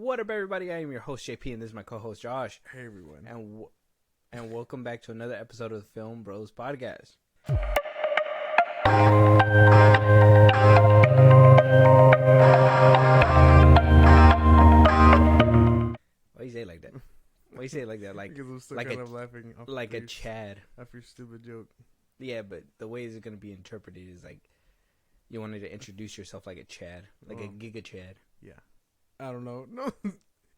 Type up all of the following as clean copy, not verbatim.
What up, everybody? I am your host, JP, and this is my co-host, Josh. Hey, everyone. And welcome back to another episode of the FilmBros podcast. Why you say it like that? Why you say it like that? Like, because I'm still like kind a, of laughing off like a your, Chad. off your stupid joke. Yeah, but the way it's going to be interpreted is like you wanted to introduce yourself like a Chad, like a Giga Chad. Yeah. I don't know. No.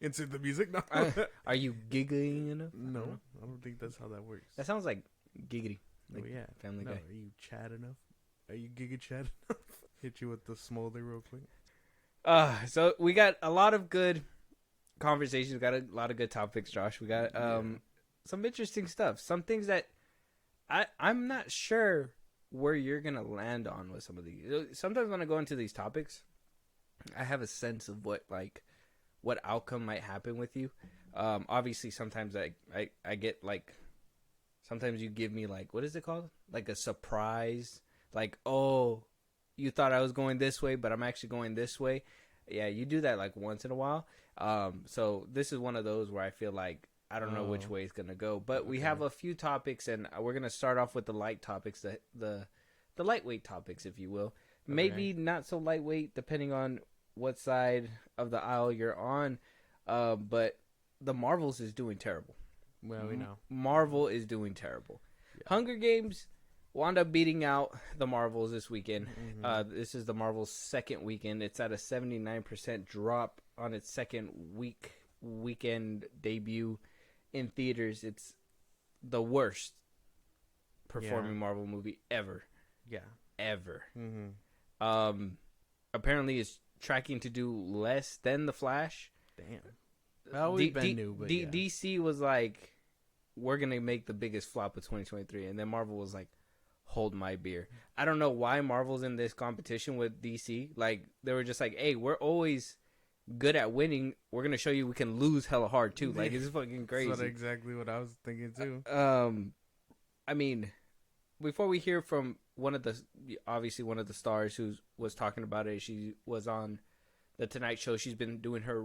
Insert the music. No. Are you giggling enough? No. I don't think that's how that works. That sounds like giggity. Like yeah. Family Guy. Are you Chad enough? Are you Giga Chad enough? Hit you with the smolder real quick. So we got a lot of good conversations. We got a lot of good topics, Josh. We got some interesting stuff. Some things that I'm not sure where you're gonna land on with some of these. Sometimes when I go into these topics, I have a sense of what outcome might happen with you. Obviously, sometimes I get like, sometimes you give me like, what is it called? Like a surprise. Like, oh, you thought I was going this way, but I'm actually going this way. Yeah, you do that like once in a while. So this is one of those where I feel like I don't know which way it's gonna go. But we have a few topics, and we're gonna start off with the light topics, the lightweight topics, if you will. Okay. Maybe not so lightweight, depending on what side of the aisle you're on. But the Marvels is doing terrible. Well, we know. Marvel is doing terrible. Yeah. Hunger Games wound up beating out the Marvels this weekend. Mm-hmm. This is the Marvels' second weekend. It's at a 79% drop on its second weekend debut in theaters. It's the worst performing Marvel movie ever. Yeah. Ever. Mm-hmm. Apparently it's tracking to do less than The Flash. Damn. Well, we've been new, but DC was like, we're going to make the biggest flop of 2023. And then Marvel was like, hold my beer. I don't know why Marvel's in this competition with DC. Like, they were just like, hey, we're always good at winning. We're going to show you we can lose hella hard, too. Like, it's fucking crazy. That's exactly what I was thinking, too. I mean, before we hear from one of the stars who was talking about it, she was on the Tonight Show. She's been doing her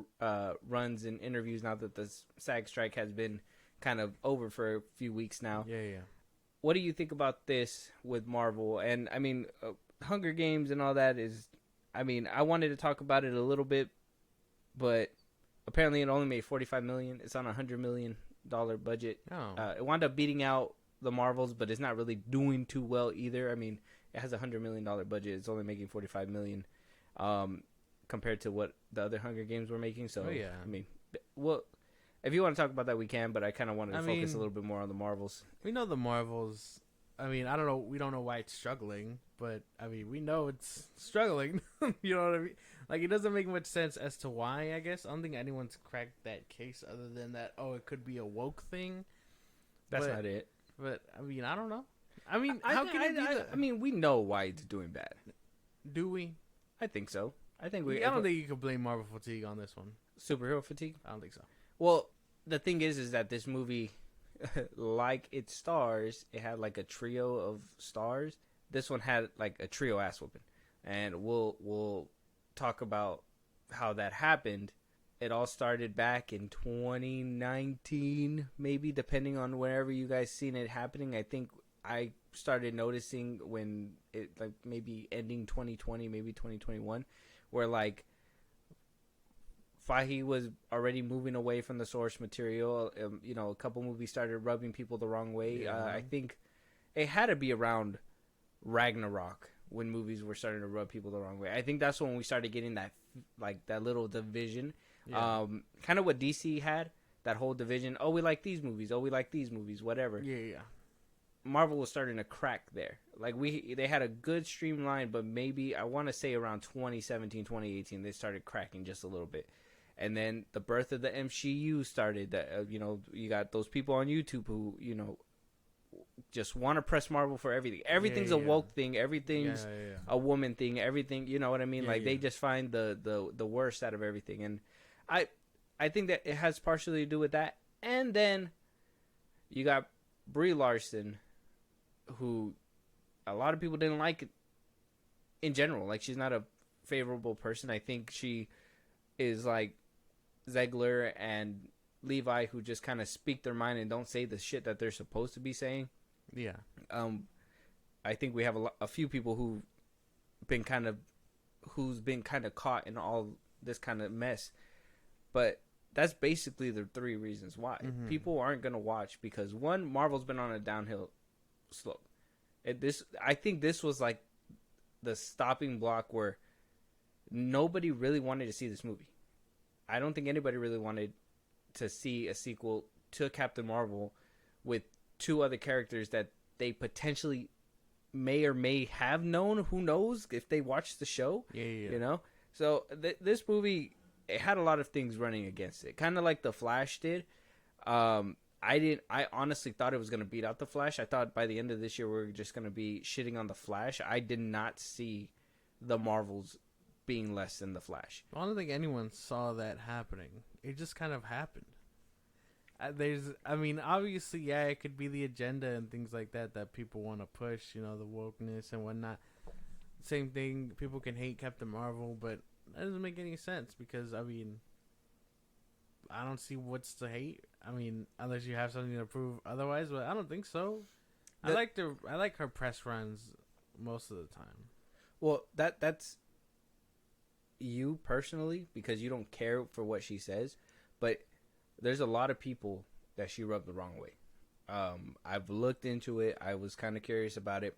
runs and interviews now that the SAG strike has been kind of over for a few weeks now. Yeah. What do you think about this with Marvel? And, I mean, Hunger Games and all that is... I mean, I wanted to talk about it a little bit, but apparently it only made $45 million. It's on a $100 million budget. Oh. It wound up beating out the Marvels, but it's not really doing too well either. I mean, it has a $100 million budget. It's only making $45 million compared to what the other Hunger Games were making. So, I mean, well... If you want to talk about that, we can, but I kind of wanted to focus a little bit more on the Marvels. We know the Marvels. I mean, I don't know. We don't know why it's struggling, but, I mean, we know it's struggling. You know what I mean? Like, it doesn't make much sense as to why, I guess. I don't think anyone's cracked that case other than that, it could be a woke thing. That's not it. But, I mean, I don't know. I mean, I mean, we know why it's doing bad. Do we? I think so. I don't think you can blame Marvel fatigue on this one. Superhero fatigue? I don't think so. Well, the thing is that this movie, like its stars, it had like a trio of stars. This one had like a trio ass whooping, and we'll talk about how that happened. It all started back in 2019, maybe, depending on wherever you guys seen it happening. I think I started noticing when it like maybe ending 2020, maybe 2021, where like Fahey was already moving away from the source material. A couple movies started rubbing people the wrong way. Yeah. I think it had to be around Ragnarok when movies were starting to rub people the wrong way. I think that's when we started getting that little division. Yeah. Kind of what DC had, that whole division. Oh, we like these movies. Oh, we like these movies. Whatever. Yeah. Marvel was starting to crack there. Like they had a good streamline, but maybe I want to say around 2017, 2018, they started cracking just a little bit. And then the birth of the MCU started. That you got those people on YouTube who just want to press Marvel for everything. Everything's a woke thing. Everything's a woman thing. Everything, you know what I mean? They just find the worst out of everything. And I think that it has partially to do with that. And then you got Brie Larson, who a lot of people didn't like in general. Like, she's not a favorable person. I think she is like Zegler and Levi, who just kind of speak their mind and don't say the shit that they're supposed to be saying. Yeah. I think we have a few people who's been kind of caught in all this kind of mess, but that's basically the three reasons why people aren't gonna watch, because one, Marvel's been on a downhill slope. I think this was like the stopping block where nobody really wanted to see this movie. I don't think anybody really wanted to see a sequel to Captain Marvel with two other characters that they potentially may or may have known. Who knows if they watched the show? Yeah. You know. So this movie, it had a lot of things running against it, kind of like The Flash did. I honestly thought it was going to beat out The Flash. I thought by the end of this year we were just going to be shitting on The Flash. I did not see the Marvels being less than The Flash. I don't think anyone saw that happening. It just kind of happened. Obviously, yeah, it could be the agenda and things like that people want to push, the wokeness and whatnot. Same thing, people can hate Captain Marvel, but that doesn't make any sense because, I don't see what's to hate. Unless you have something to prove otherwise, but I don't think so. I like her press runs most of the time. Well, that's you personally, because you don't care for what she says, but there's a lot of people that she rubbed the wrong way. I've looked into it. I was kind of curious about it.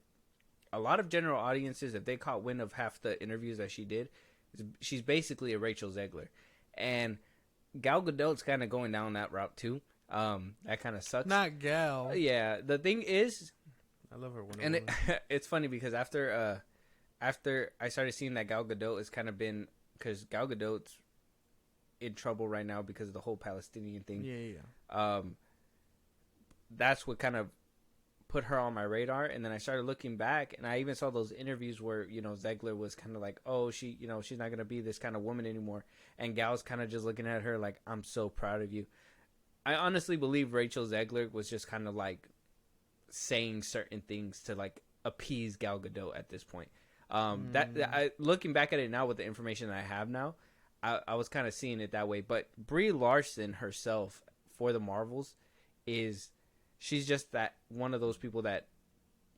A lot of general audiences, if they caught wind of half the interviews that she did, she's basically a Rachel Zegler. And Gal Gadot's kind of going down that route too. That kind of sucks. Not Gal. Yeah. The thing is, I love her. And it's funny because after I started seeing that Gal Gadot has kind of been, because Gal Gadot's in trouble right now because of the whole Palestinian thing. Yeah. That's what kind of put her on my radar, and then I started looking back, and I even saw those interviews where Zegler was kind of like, oh, she's not gonna be this kind of woman anymore, and Gal's kind of just looking at her like, I'm so proud of you. I honestly believe Rachel Zegler was just kind of like saying certain things to like appease Gal Gadot at this point. Looking back at it now with the information that I have now, I was kind of seeing it that way. But Brie Larson herself for the Marvels she's just that one of those people that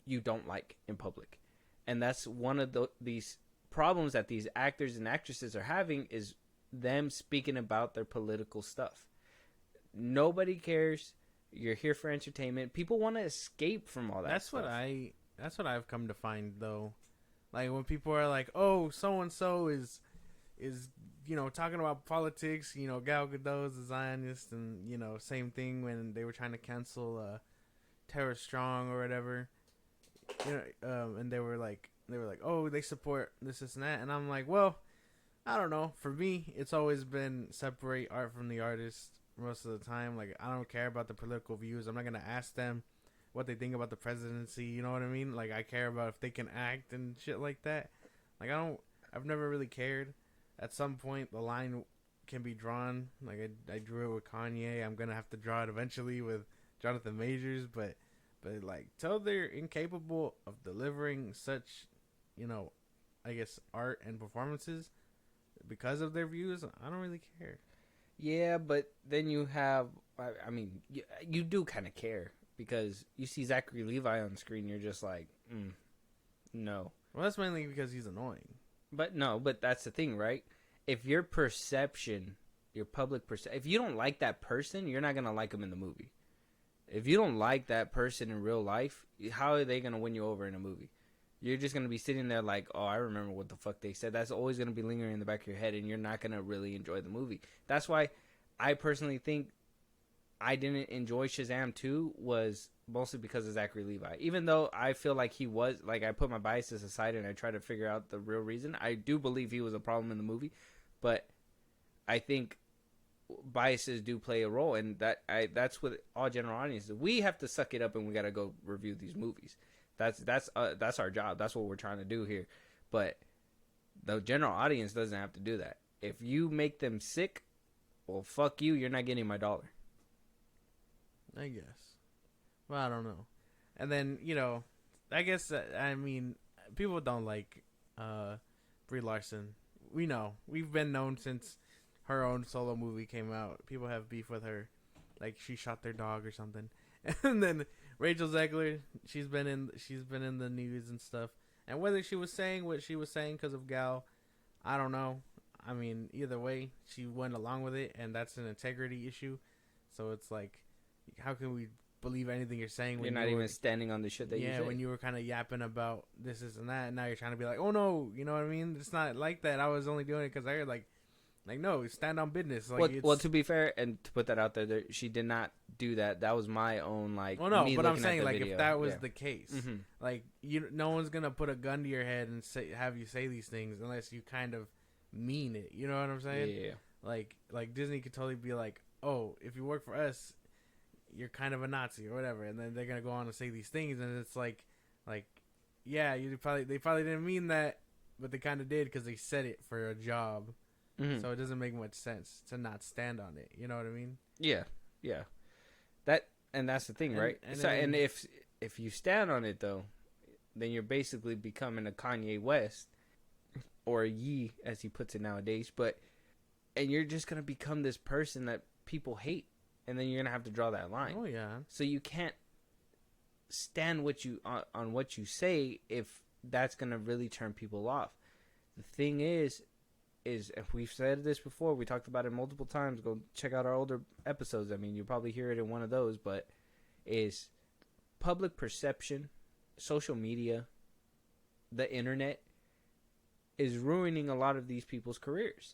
you don't like in public, and that's one of these problems that these actors and actresses are having, is them speaking about their political stuff. Nobody cares. You're here for entertainment. People want to escape from all that. That's what I've come to find though. Like when people are like, "Oh, so and so is talking about politics." Gal Gadot's a Zionist, and same thing when they were trying to cancel Tara Strong or whatever. And they were like, "Oh, they support this and that," and I'm like, well, I don't know. For me, it's always been separate art from the artist most of the time. Like, I don't care about the political views. I'm not gonna ask them what they think about the presidency. You know what I mean? Like, I care about if they can act and shit like that. Like, I've never really cared. At some point, the line can be drawn. Like, I drew it with Kanye. I'm gonna have to draw it eventually with Jonathan Majors. But like, till they're incapable of delivering such, I guess, art and performances because of their views, I don't really care. Yeah, but then you have, you do kind of care because you see Zachary Levi on screen, you're just like, no. Well, that's mainly because he's annoying. But that's the thing, right? If your perception, your public perception, if you don't like that person, you're not going to like him in the movie. If you don't like that person in real life, how are they going to win you over in a movie? You're just going to be sitting there like, oh, I remember what the fuck they said. That's always going to be lingering in the back of your head, and you're not going to really enjoy the movie. That's why I personally think I didn't enjoy Shazam 2 was mostly because of Zachary Levi. Even though I feel like he was, like, I put my biases aside and I tried to figure out the real reason. I do believe he was a problem in the movie, but I think biases do play a role, and that's what all general audiences. We have to suck it up and we got to go review these movies. That's our job. That's what we're trying to do here. But the general audience doesn't have to do that. If you make them sick, well, fuck you. You're not getting my dollar. I guess. Well, I don't know. And then, I guess, people don't like Brie Larson. We know. We've been known since her own solo movie came out, people have beef with her, like she shot their dog or something. And then Rachel Zegler, she's been in the news and stuff. And whether she was saying what she was saying because of Gal, I don't know. I mean, either way, she went along with it, and that's an integrity issue. So it's like, how can we believe anything you're saying when you're not even standing on the shit that you say? When you were kind of yapping about this and that, and now you're trying to be like, oh no, you know what I mean? It's not like that. I was only doing it because I heard like no, stand on business. Like, well, to be fair, and to put that out there, she did not do that. That was my own like. Well, no, me but I'm looking saying at the like video. if that was the case, Mm-hmm. like no one's gonna put a gun to your head and have you say these things unless you kind of mean it. You know what I'm saying? Yeah. Like Disney could totally be like, oh, if you work for us, you're kind of a Nazi or whatever, and then they're gonna go on and say these things, and it's like, yeah, they probably didn't mean that, but they kind of did because they said it for a job. Mm-hmm. So it doesn't make much sense to not stand on it. You know what I mean? Yeah. That's the thing, right? And if you stand on it though, then you're basically becoming a Kanye West or a Ye, as he puts it nowadays. And you're just gonna become this person that people hate, and then you're gonna have to draw that line. Oh yeah. So you can't stand on what you say if that's gonna really turn people off. The thing is if we've said this before, we talked about it multiple times. Go check out our older episodes. I mean, you'll probably hear it in one of those, but is public perception, social media, the internet is ruining a lot of these people's careers.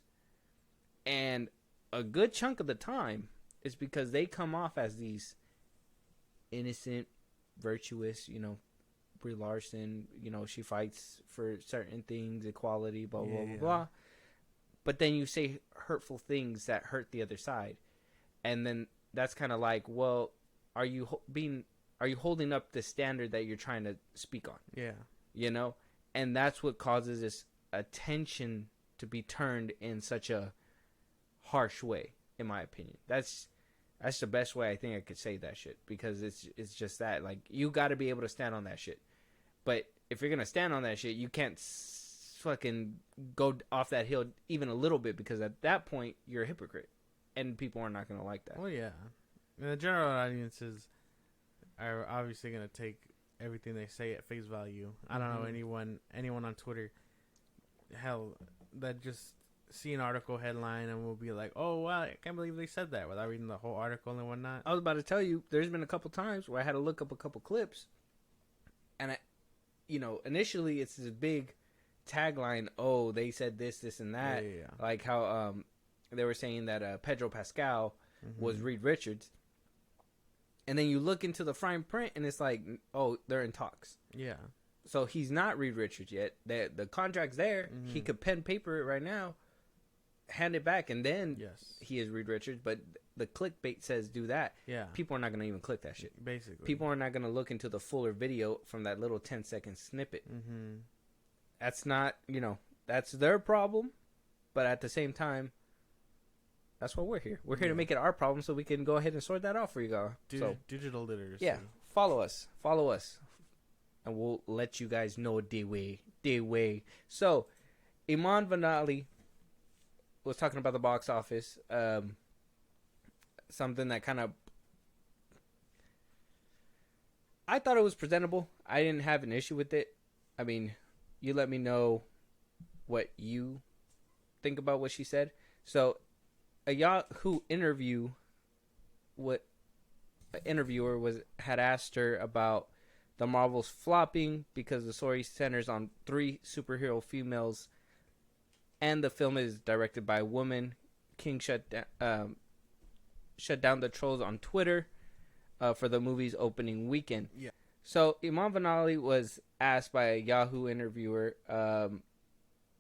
And a good chunk of the time is because they come off as these innocent, virtuous, Brie Larson, she fights for certain things, equality, blah, blah, blah, blah. But then you say hurtful things that hurt the other side. And then that's kind of like, well, are you holding up the standard that you're trying to speak on? Yeah. And that's what causes this attention to be turned in such a harsh way, in my opinion. That's the best way I think I could say that shit, because it's just that, like, you got to be able to stand on that shit. But if you're going to stand on that shit, you can't fucking go off that hill even a little bit, because at that point you're a hypocrite and people are not going to like that. Well, yeah. And the general audiences are obviously going to take everything they say at face value. I don't know anyone on Twitter, hell, that just see an article headline and will be like, oh wow, I can't believe they said that, without reading the whole article and whatnot. I was about to tell you, there's been a couple times where I had to look up a couple clips, and initially it's this big tagline, oh, they said this and that. Yeah. Like how they were saying that Pedro Pascal was Reed Richards, and then you look into the fine print and it's like, oh, they're in talks. Yeah. So he's not Reed Richards yet. The contract's there. He could pen paper it right now, hand it back, and then he is Reed Richards. But the clickbait says do that. Yeah. People are not going to even click that shit. Basically. People are not going to look into the fuller video from that little 10-second snippet. That's not, that's their problem. But at the same time, that's why we're here. We're here to make it our problem so we can go ahead and sort that out for you guys. Digital literacy. Yeah. Follow us. And we'll let you guys know the way. So, Iman Vanali was talking about the box office. Something that kind of... I thought it was presentable. I didn't have an issue with it. I mean, you let me know what you think about what she said. So, a Yahoo interviewer had asked her about the Marvels flopping because the story centers on 3 superhero females, and the film is directed by a woman. King shut down the trolls on Twitter for the movie's opening weekend. Yeah. So Iman Vanali was asked by a Yahoo interviewer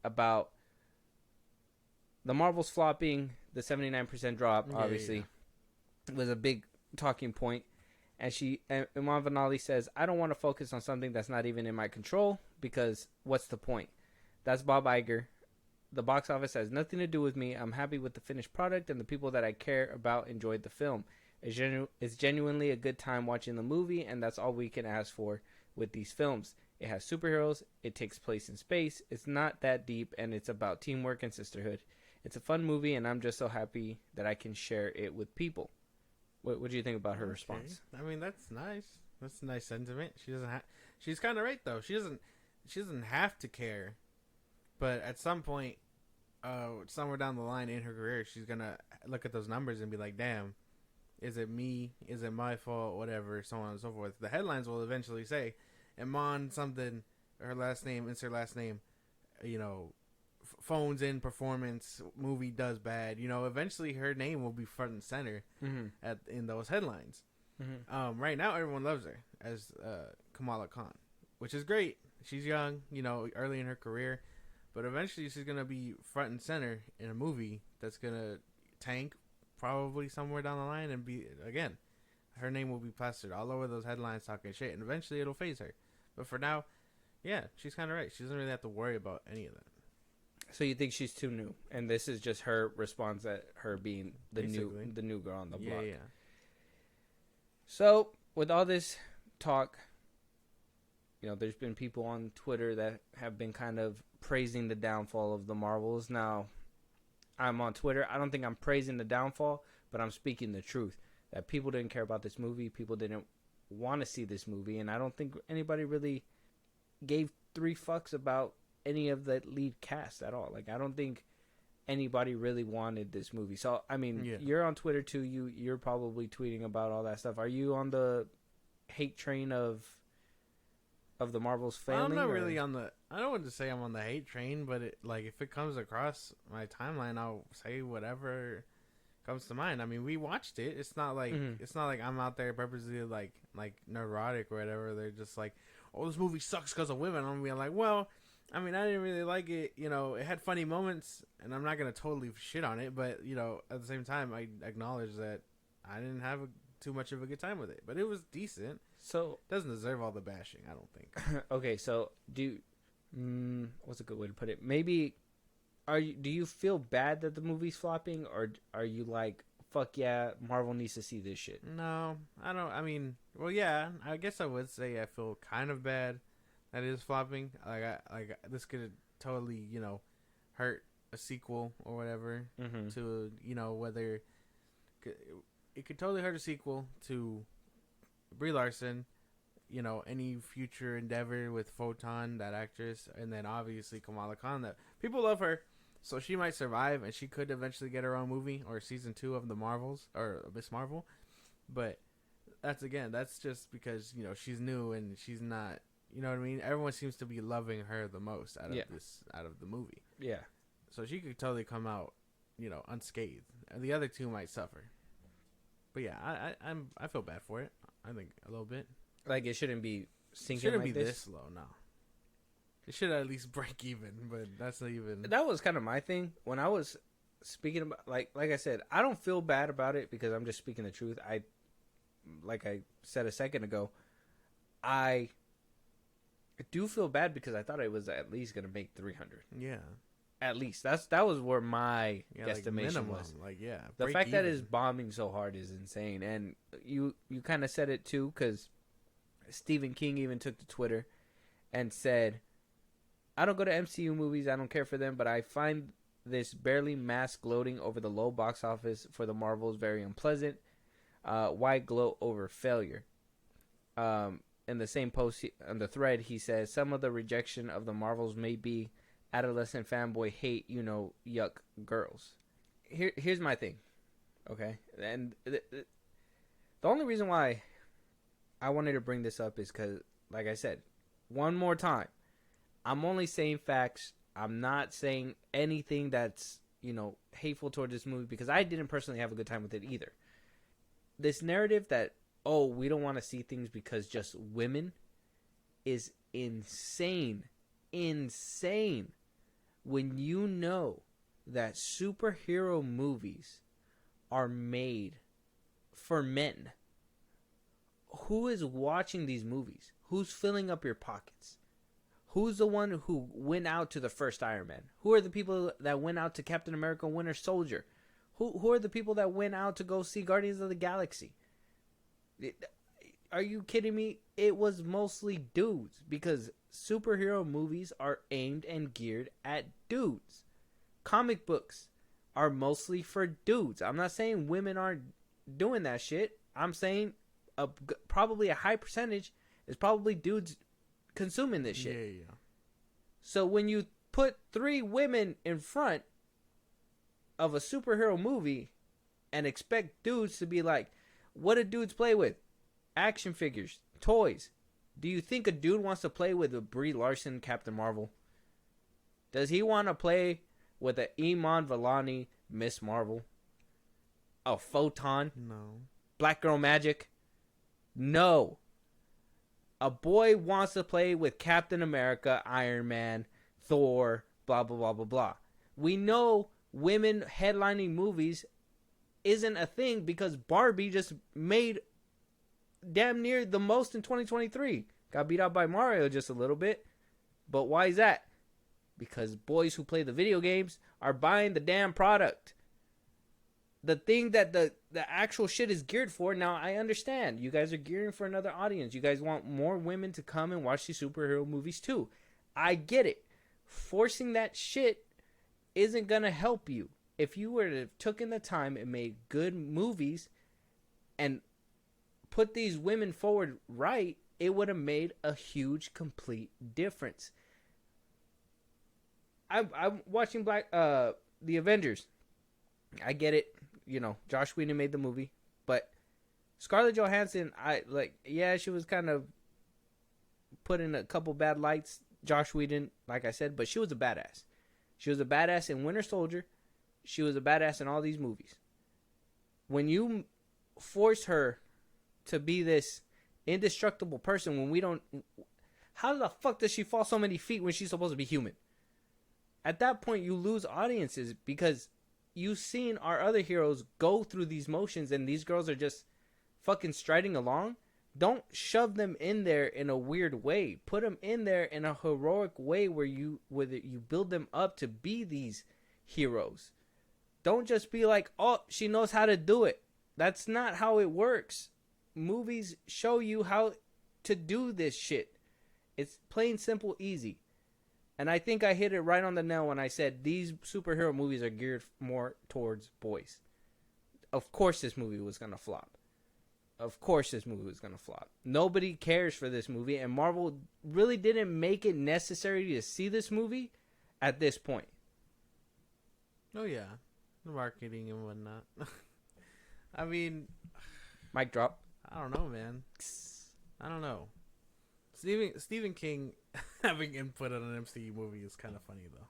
about the Marvels flopping, the 79% drop. Obviously, was a big talking point. And Iman Vanali says, I don't want to focus on something that's not even in my control, because what's the point? That's Bob Iger. The box office has nothing to do with me. I'm happy with the finished product, and the people that I care about enjoyed the film. It's genuinely a good time watching the movie, and that's all we can ask for with these films. It has superheroes. It takes place in space. It's not that deep, and it's about teamwork and sisterhood. It's a fun movie, and I'm just so happy that I can share it with people. What do you think about her response? I mean, that's nice. That's a nice sentiment. She doesn't have. She's kind of right though. She doesn't have to care, but at some point, somewhere down the line in her career, she's gonna look at those numbers and be like, "Damn, is it me? Is it my fault? Whatever, so on and so forth." The headlines will eventually say, "Iman something." Her last name, insert last name. You know, phones in performance, movie does bad. You know, eventually her name will be front and center in those headlines. Right now, everyone loves her as Kamala Khan, which is great. She's young, you know, early in her career, but eventually she's gonna be front and center in a movie that's gonna tank probably somewhere down the line and be again. Her name will be plastered all over those headlines talking shit, and eventually it'll phase her. But for now, yeah, she's kind of right. She doesn't really have to worry about any of that. So you think she's too new, and this is just her response at her being the new girl on the block. Yeah. So with all this talk, you know, there's been people on Twitter that have been kind of praising the downfall of the Marvels. Now, I'm on Twitter. I don't think I'm praising the downfall, but I'm speaking the truth. That people didn't care about this movie. People didn't want to see this movie, and I don't think anybody really gave 3 fucks about any of the lead cast at all. Like, I don't think anybody really wanted this movie. So, I mean, You're on Twitter too. You're probably tweeting about all that stuff. Are you on the hate train of the Marvels failing? I'm not really on the. I don't want to say I'm on the hate train, but if it comes across my timeline, I'll say whatever comes to mind. I mean, we watched it. It's not like I'm out there purposely like neurotic or whatever. They're just like, oh, this movie sucks because of women. I'm being like, well, I mean, I didn't really like it. You know, it had funny moments, and I'm not gonna totally shit on it. But you know, at the same time, I acknowledge that I didn't have too much of a good time with it. But it was decent. So it doesn't deserve all the bashing, I don't think. Okay, so what's a good way to put it? Maybe do you feel bad that the movie's flopping, or are you like, fuck yeah, Marvel needs to see this shit? No, I don't. I mean, well, yeah, I guess I would say I feel kind of bad that it is flopping. Like this could totally, you know, hurt a sequel or whatever. To, you know, whether it could totally hurt a sequel to Brie Larson, you know, any future endeavor with Photon, that actress, and then obviously Kamala Khan. That people love her, so she might survive, and she could eventually get her own movie or season 2 of the Marvels or Miss Marvel. But that's just because, you know, she's new and she's not. You know what I mean? Everyone seems to be loving her the most out of the movie. Yeah. So she could totally come out, you know, unscathed. And the other 2 might suffer. But yeah, I feel bad for it. I think a little bit. Like, it shouldn't be sinking. Shouldn't be this low. No. It should at least break even, but that's not even. That was kind of my thing when I was speaking about, like I said, I don't feel bad about it because I'm just speaking the truth. Like I said a second ago, I do feel bad because I thought it was at least gonna make 300. Yeah. At least that was where my guesstimation was. Like, yeah, the fact that it's bombing so hard is insane. And you kind of said it too, because Stephen King even took to Twitter and said, "I don't go to MCU movies. I don't care for them, but I find this barely mass gloating over the low box office for the Marvels very unpleasant. Why gloat over failure?" In the same post on the thread, he says, "Some of the rejection of the Marvels may be adolescent fanboy hate, you know, yuck girls." Here's my thing, okay? And the only reason why I wanted to bring this up is because, like I said, one more time, I'm only saying facts. I'm not saying anything that's, you know, hateful toward this movie, because I didn't personally have a good time with it either. This narrative that, oh, we don't want to see things because just women, is insane. Insane. When you know that superhero movies are made for men. Who is watching these movies? Who's filling up your pockets? Who's the one who went out to the first Iron Man? Who are the people that went out to Captain America Winter Soldier? Who are the people that went out to go see Guardians of the Galaxy? Are you kidding me? It was mostly dudes, because superhero movies are aimed and geared at dudes. Comic books are mostly for dudes. I'm not saying women aren't doing that shit. I'm saying probably a high percentage is probably dudes consuming this shit. Yeah. So when you put 3 women in front of a superhero movie and expect dudes to be like, what do dudes play with? Action figures, toys. Do you think a dude wants to play with a Brie Larson Captain Marvel? Does he want to play with a Iman Vellani Miss Marvel? A Photon? No. Black Girl Magic? No. A boy wants to play with Captain America, Iron Man, Thor, blah, blah, blah, blah, blah. We know women headlining movies isn't a thing because Barbie just made damn near the most in 2023. Got beat out by Mario just a little bit. But why is that? Because boys who play the video games are buying the damn product. The thing that the actual shit is geared for, now I understand. You guys are gearing for another audience. You guys want more women to come and watch these superhero movies too. I get it. Forcing that shit isn't going to help you. If you were to have taken the time and made good movies and put these women forward right, it would have made a huge, complete difference. I'm watching the Avengers. I get it. You know, Josh Whedon made the movie, but Scarlett Johansson, she was kind of put in a couple bad lights. Josh Whedon, like I said, but she was a badass. She was a badass in Winter Soldier. She was a badass in all these movies. When you force her to be this indestructible person when we don't... How the fuck does she fall so many feet when she's supposed to be human? At that point, you lose audiences because you've seen our other heroes go through these motions and these girls are just fucking striding along. Don't shove them in there in a weird way. Put them in there in a heroic way where you build them up to be these heroes. Don't just be like, oh, she knows how to do it. That's not how it works. Movies show you how to do this shit. It's plain, simple, easy. And I think I hit it right on the nail when I said these superhero movies are geared more towards boys. Of course this movie was going to flop. Nobody cares for this movie, and Marvel really didn't make it necessary to see this movie at this point. Oh, yeah. The marketing and whatnot. I mean... Mic drop. I don't know, man. I don't know. Stephen King having input on an MCU movie is kind of funny, though.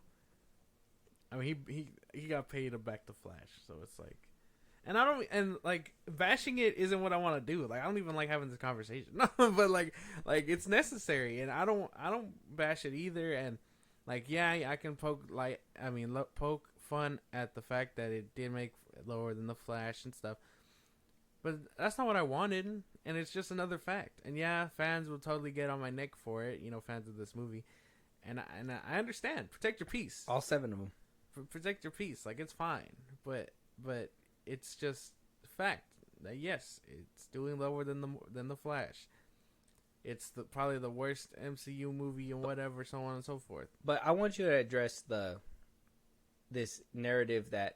I mean, he got paid to back the Flash, so it's like... And bashing it isn't what I want to do. Like, I don't even like having this conversation. But like it's necessary, and I don't bash it either. And I can poke fun at the fact that it did make lower than the Flash and stuff. But that's not what I wanted, and it's just another fact. And yeah, fans will totally get on my neck for it. You know, fans of this movie, and I understand. Protect your peace. All 7 of them. Protect your peace. Like, it's fine, but. It's just fact that yes, it's doing lower than the Flash. It's probably the worst MCU movie and whatever, so on and so forth. But I want you to address this narrative that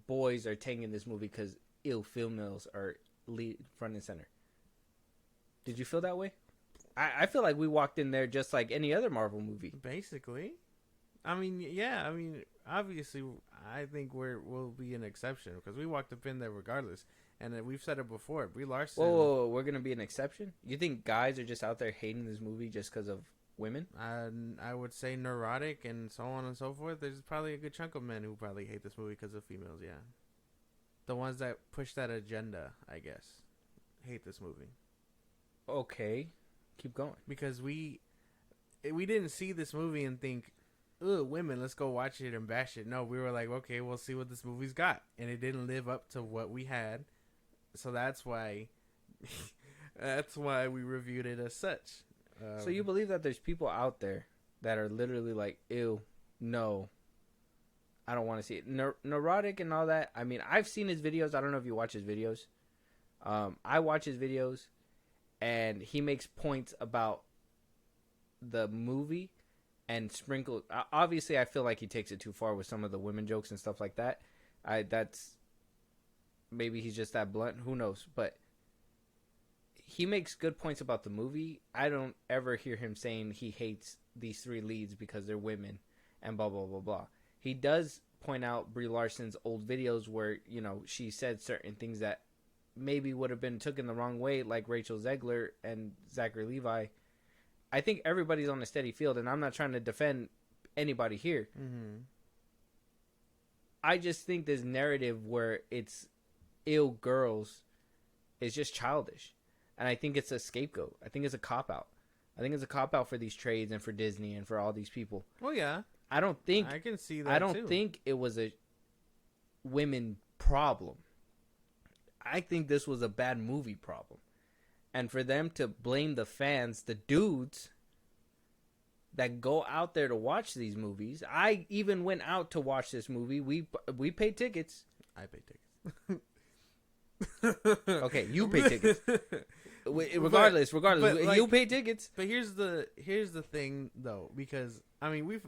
boys are taking this movie because females are lead front and center. Did you feel that way? I feel like we walked in there just like any other Marvel movie. Basically. I mean, yeah. I mean, obviously, I think we'll be an exception because we walked up in there regardless, and we've said it before. Brie Larson. Whoa, we're gonna be an exception? You think guys are just out there hating this movie just because of women? I would say neurotic and so on and so forth. There's probably a good chunk of men who probably hate this movie because of females. Yeah, the ones that push that agenda, I guess, hate this movie. Okay, keep going. Because we didn't see this movie and think, ugh, women, let's go watch it and bash it. No, we were like, okay, we'll see what this movie's got. And it didn't live up to what we had. So that's why we reviewed it as such. So you believe that there's people out there that are literally like, ew, no, I don't want to see it. Neurotic and all that. I mean, I've seen his videos. I don't know if you watch his videos. I watch his videos, and he makes points about the movie and sprinkle. Obviously, I feel like he takes it too far with some of the women jokes and stuff like that. That's maybe he's just that blunt. Who knows? But he makes good points about the movie. I don't ever hear him saying he hates these three leads because they're women and blah blah blah blah. He does point out Brie Larson's old videos where, you know, she said certain things that maybe would have been taken the wrong way, like Rachel Zegler and Zachary Levi. I think everybody's on a steady field, and I'm not trying to defend anybody here. Mm-hmm. I just think this narrative where it's ill girls is just childish. And I think it's a scapegoat. I think it's a cop-out. I think it's a cop-out for these trades and for Disney and for all these people. Well, yeah. I can see that. I don't think it was a women problem. I think this was a bad movie problem. And for them to blame the fans, the dudes that go out there to watch these movies. I even went out to watch this movie. We paid tickets. I paid tickets. Okay, you paid tickets. Regardless, like, you pay tickets. But here's the thing, though, because I mean, we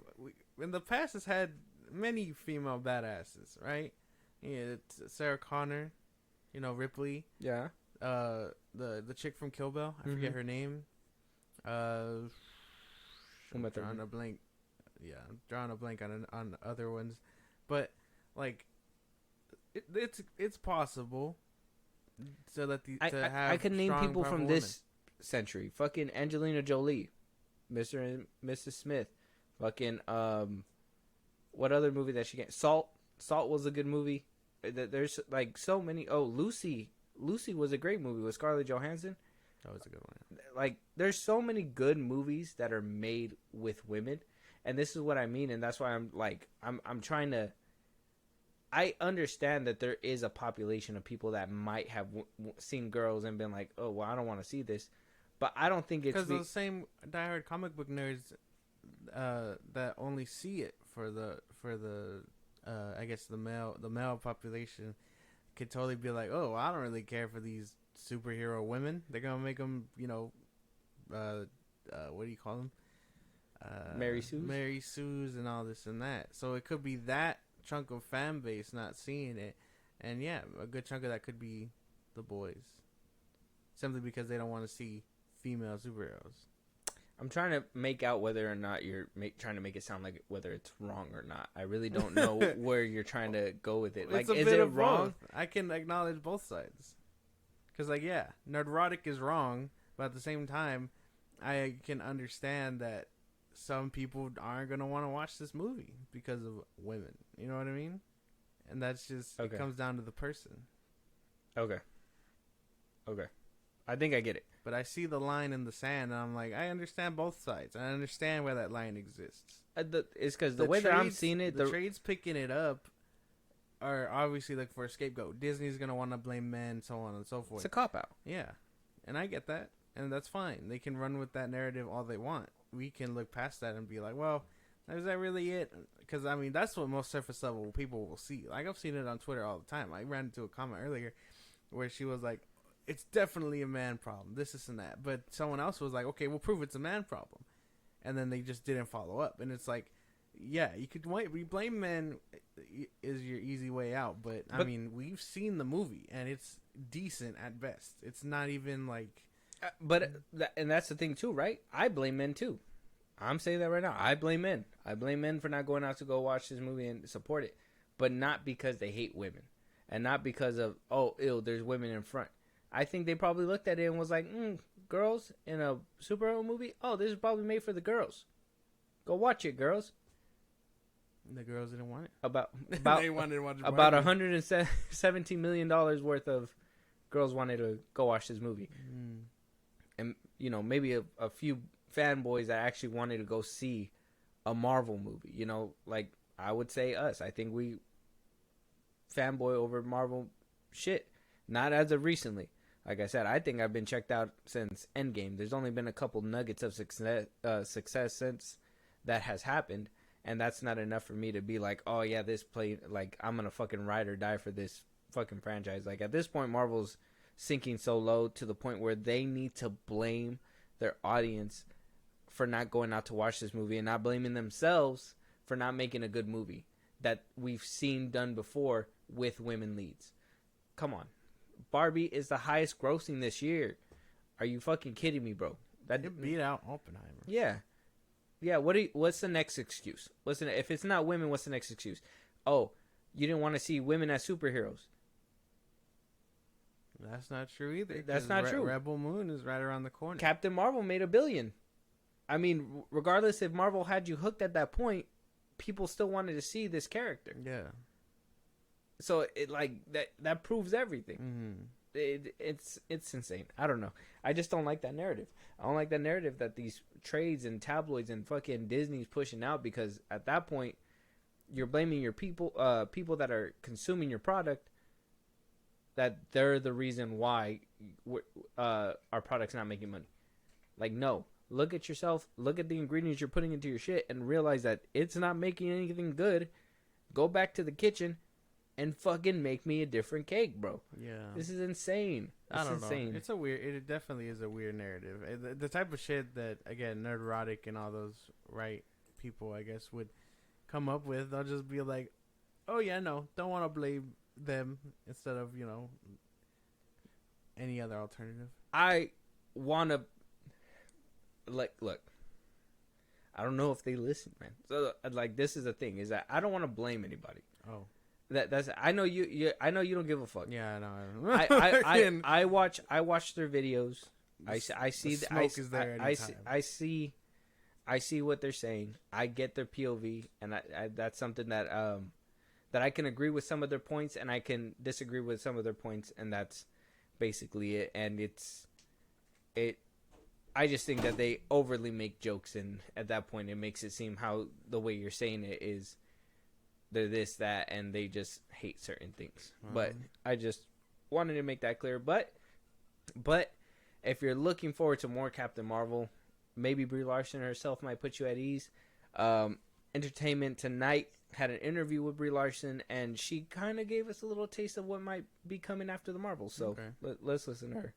in the past has had many female badasses, right? Yeah, it's Sarah Connor, you know, Ripley. Yeah. The chick from Kill Bill, I forget her name. I'm drawing a blank. Yeah, I'm drawing a blank on other ones, but like, it's possible. So that I can name people from this century. Fucking Angelina Jolie, Mr. and Mrs. Smith. Fucking what other movie that she get? Salt was a good movie. There's like so many. Oh, Lucy was a great movie with Scarlett Johansson. That was a good one. Like there's so many good movies that are made with women, and this is what I mean, and that's why I'm trying to. I understand that there is a population of people that might have seen girls and been like, "Oh, well, I don't want to see this," but I don't think it's because those same diehard comic book nerds that only see it for the I guess the male population could totally be like, "Oh, I don't really care for these superhero women. They're gonna make them, you know, what do you call them? Mary Sue's and all this and that." So it could be that chunk of fan base not seeing it, and yeah, a good chunk of that could be the boys, simply because they don't want to see female superheroes. I'm trying to make out whether or not you're trying to make it sound like whether it's wrong or not. I really don't know where you're trying to go with it. Like, is it wrong? Both. I can acknowledge both sides, because like, yeah, Nerdrotic is wrong, but at the same time, I can understand that some people aren't going to want to watch this movie because of women. You know what I mean? And that's just, It comes down to the person. Okay. I think I get it. But I see the line in the sand, and I'm like, I understand both sides. I understand where that line exists. It's because the way that I'm seeing it... The trades picking it up are obviously like for a scapegoat. Disney's going to want to blame men, so on and so forth. It's a cop-out. Yeah. And I get that. And that's fine. They can run with that narrative all they want. We can look past that and be like, well, is that really it? Because, I mean, that's what most surface level people will see. Like, I've seen it on Twitter all the time. I ran into a comment earlier where she was like, it's definitely a man problem, this and that. But someone else was like, okay, we'll prove it's a man problem. And then they just didn't follow up. And it's like, yeah, you could blame men is your easy way out. But I mean, we've seen the movie, and it's decent at best. It's not even like... and that's the thing too, right? I blame men too. I'm saying that right now. I blame men. I blame men for not going out to go watch this movie and support it, but not because they hate women, and not because of there's women in front. I think they probably looked at it and was like, girls in a superhero movie. Oh, this is probably made for the girls. Go watch it, girls. The girls didn't want it. About they wanted to watch about $117 million worth of girls wanted to go watch this movie. And, you know, maybe a few fanboys that actually wanted to go see a Marvel movie. You know, like, I would say us. I think we fanboy over Marvel shit. Not as of recently. Like I said, I think I've been checked out since Endgame. There's only been a couple nuggets of success since that has happened. And that's not enough for me to be like, oh, yeah, this play, like, I'm going to fucking ride or die for this fucking franchise. Like, at this point, Marvel's sinking so low to the point where they need to blame their audience for not going out to watch this movie and not blaming themselves for not making a good movie that we've seen done before with women leads. Come on. Barbie is the highest grossing this year. Are you fucking kidding me, bro? It beat out Oppenheimer. Yeah. Yeah, what's the next excuse? If it's not women, what's the next excuse? Oh, you didn't want to see women as superheroes. That's not true either. That's not true. Rebel Moon is right around the corner. Captain Marvel made $1 billion. I mean, regardless if Marvel had you hooked at that point, people still wanted to see this character. Yeah. So it that proves everything. Mm-hmm. It's insane. I don't know. I just don't like that narrative. I don't like that narrative that these trades and tabloids and fucking Disney's pushing out, because at that point you're blaming your people that are consuming your product, that they're the reason why our product's not making money. Like, no. Look at yourself. Look at the ingredients you're putting into your shit and realize that it's not making anything good. Go back to the kitchen and fucking make me a different cake, bro. Yeah. This is insane. I don't insane. know. It's it definitely is a weird narrative. The type of shit that, again, Nerdrotic and all those right people, I guess, would come up with. They'll just be like, oh, yeah, no, don't want to blame them instead of, any other alternative. I want to, look, I don't know if they listen, man. So, this is the thing, is that I don't want to blame anybody. Oh. That's I know you don't give a fuck. Yeah, I know. I watch their videos. I see the smoke is there. I see what they're saying. I get their POV, and I that's something that that I can agree with some of their points, and I can disagree with some of their points, and that's basically it. And I just think that they overly make jokes, and at that point, it makes it seem how the way you're saying it is. They're this, that, and they just hate certain things. But I just wanted to make that clear. But if you're looking forward to more Captain Marvel, maybe Brie Larson herself might put you at ease. Entertainment Tonight had an interview with Brie Larson, and she kind of gave us a little taste of what might be coming after the Marvels. So let's listen to her.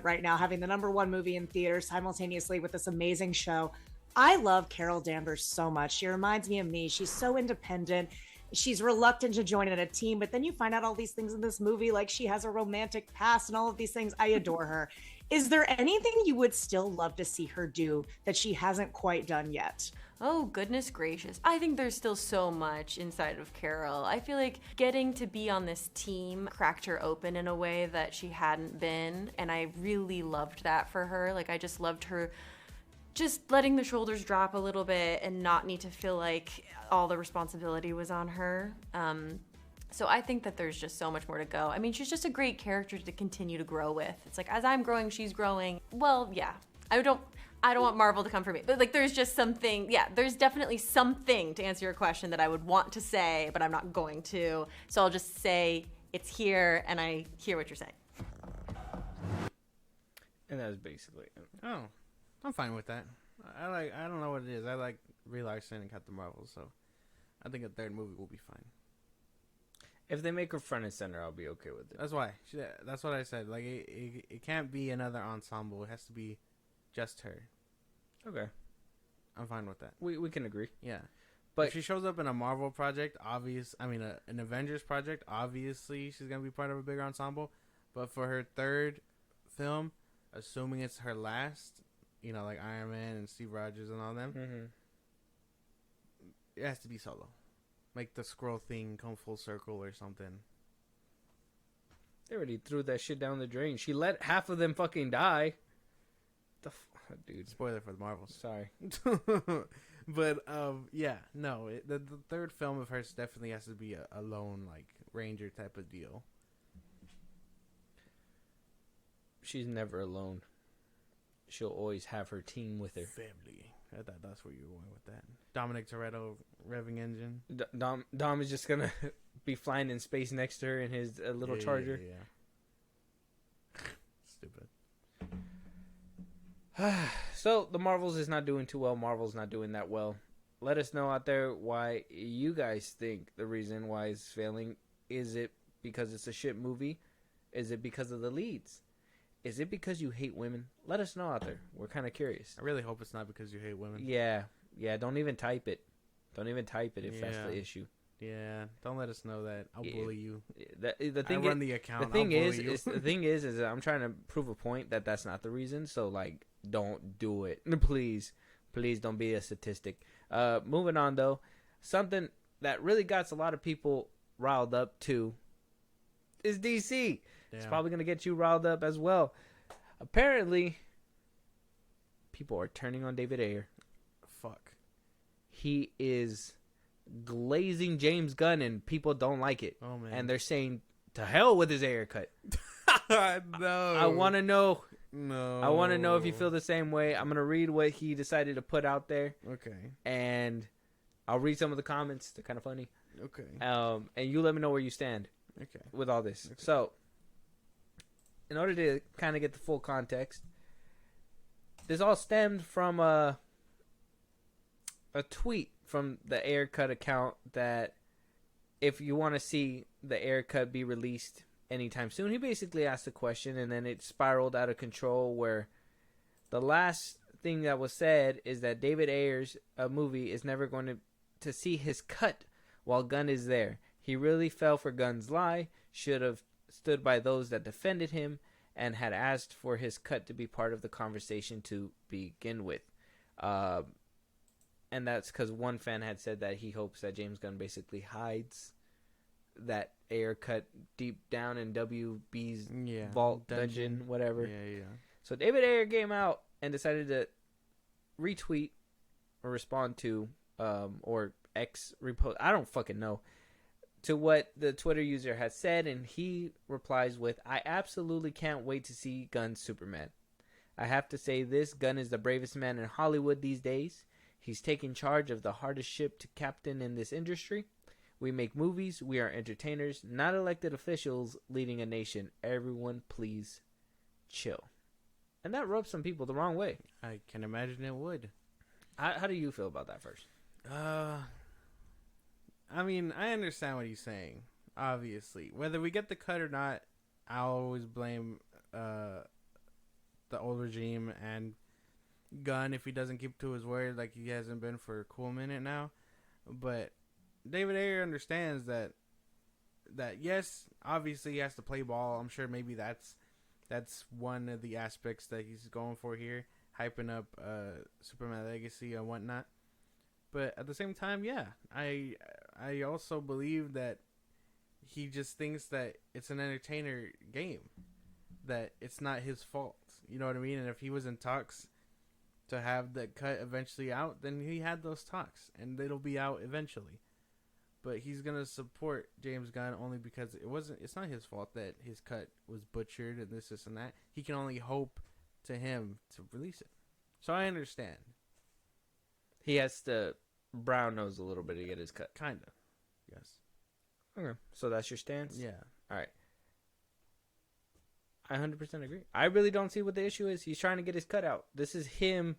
Right now, having the #1 movie in theaters simultaneously with this amazing show. I love Carol Danvers so much. She reminds me of me. She's so independent. She's reluctant to join in a team, but then you find out all these things in this movie, like she has a romantic past and all of these things. I adore her. Is there anything you would still love to see her do that she hasn't quite done yet? Oh, goodness gracious. I think there's still so much inside of Carol. I feel like getting to be on this team cracked her open in a way that she hadn't been, and I really loved that for her. Like, I just loved her just letting the shoulders drop a little bit and not need to feel like all the responsibility was on her. So I think that there's just so much more to go. I mean, she's just a great character to continue to grow with. It's like, as I'm growing, she's growing. Well, yeah, I don't want Marvel to come for me, but like, there's just something, there's definitely something, to answer your question, that I would want to say, but I'm not going to. So I'll just say it's here, and I hear what you're saying. And that was basically it. Oh. I'm fine with that. I don't know what it is. I like Brie Larson and Captain Marvel, so I think a third movie will be fine. If they make her front and center, I'll be okay with it. That's why. That's what I said. Like, it can't be another ensemble. It has to be just her. Okay. I'm fine with that. We can agree. Yeah. But if she shows up in a Marvel project, an Avengers project, obviously she's going to be part of a bigger ensemble. But for her third film, assuming it's her last, like Iron Man and Steve Rogers and all them, it has to be solo. Make the scroll thing come full circle or something. They already threw that shit down the drain. She let half of them fucking die. Dude. Spoiler for the Marvels. Sorry. But, the third film of hers definitely has to be a lone, like, Ranger type of deal. She's never alone. She'll always have her team with her. Family. I thought that's where you were going with that. Dominic Toretto revving engine. Dom is just gonna be flying in space next to her in his little charger. Yeah. Stupid. So the Marvels is not doing too well. Marvel's not doing that well. Let us know out there why you guys think the reason why it's failing. Is it because it's a shit movie? Is it because of the leads? Is it because you hate women? Let us know out there. We're kind of curious. I really hope it's not because you hate women. Yeah. Don't even type it. Don't even type it if that's the issue. Yeah, don't let us know that. I'll bully you. The thing I run the account. The thing is that I'm trying to prove a point that that's not the reason. So like, don't do it, please. Please don't be a statistic. Moving on though, something that really got a lot of people riled up too is DC. Damn. It's probably gonna get you riled up as well. Apparently, people are turning on David Ayer. Fuck. He is glazing James Gunn, and people don't like it. Oh man! And they're saying to hell with his Ayer cut. No. I want to know. No. I want to know if you feel the same way. I'm gonna read what he decided to put out there. Okay. And I'll read some of the comments. They're kind of funny. Okay. And you let me know where you stand. Okay. With all this. Okay. So, in order to kind of get the full context, this all stemmed from a tweet from the Ayer cut account that if you want to see the Ayer cut be released anytime soon, he basically asked a question, and then it spiraled out of control where the last thing that was said is that David Ayer's movie is never going to see his cut while Gunn is there. He really fell for Gunn's lie, should have stood by those that defended him, and had asked for his cut to be part of the conversation to begin with. And that's because one fan had said that he hopes that James Gunn basically hides that Ayer cut deep down in WB's vault dungeon, whatever. Yeah. So David Ayer came out and decided to retweet or respond to, or X repost, I don't fucking know, to what the Twitter user has said, and he replies with, "I absolutely can't wait to see Gunn's Superman. I have to say this, Gunn is the bravest man in Hollywood these days. He's taking charge of the hardest ship to captain in this industry. We make movies. We are entertainers, not elected officials leading a nation. Everyone, please chill." And that rubs some people the wrong way. I can imagine it would. How do you feel about that first? I mean, I understand what he's saying, obviously. Whether we get the cut or not, I'll always blame the old regime and Gunn if he doesn't keep to his word like he hasn't been for a cool minute now. But David Ayer understands that yes, obviously he has to play ball. I'm sure maybe that's one of the aspects that he's going for here, hyping up Superman Legacy and whatnot. But at the same time, yeah, I also believe that he just thinks that it's an entertainer game, that it's not his fault. You know what I mean? And if he was in talks to have the cut eventually out, then he had those talks, and it'll be out eventually. But he's gonna support James Gunn only because it's not his fault that his cut was butchered and this and that. He can only hope to him to release it. So I understand. He has to brown nose a little bit to get his cut. Kinda. Yes. Okay. So that's your stance? Yeah. All right. I 100% agree. I really don't see what the issue is. He's trying to get his cut out. This is him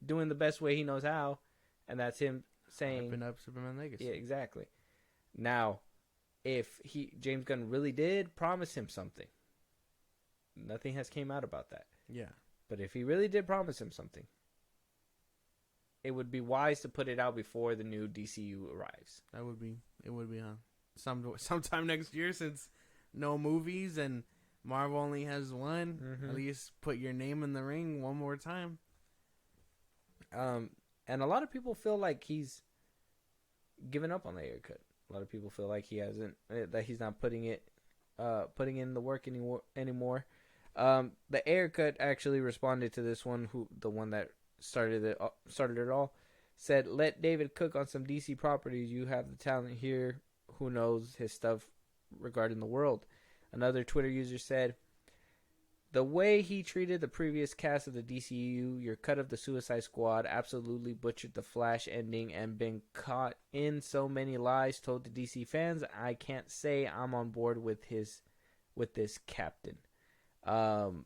doing the best way he knows how, and that's him saying, hyping up Superman Legacy. Yeah, exactly. Now, if James Gunn really did promise him something, nothing has came out about that. Yeah. But if he really did promise him something, it would be wise to put it out before the new DCU arrives. It would be, huh? Sometime next year, since no movies and Marvel only has one. Mm-hmm. At least put your name in the ring one more time. And a lot of people feel like he's given up on the Ayer cut. A lot of people feel like that he's not putting in the work anymore. The Ayer cut actually responded to this one, the one that started it all, said, "Let David cook on some DC properties. You have the talent here. Who knows his stuff regarding the world." Another Twitter user said, "The way he treated the previous cast of the DCEU, your cut of the Suicide Squad, absolutely butchered the Flash ending and been caught in so many lies told to DC fans. I can't say I'm on board with this captain." And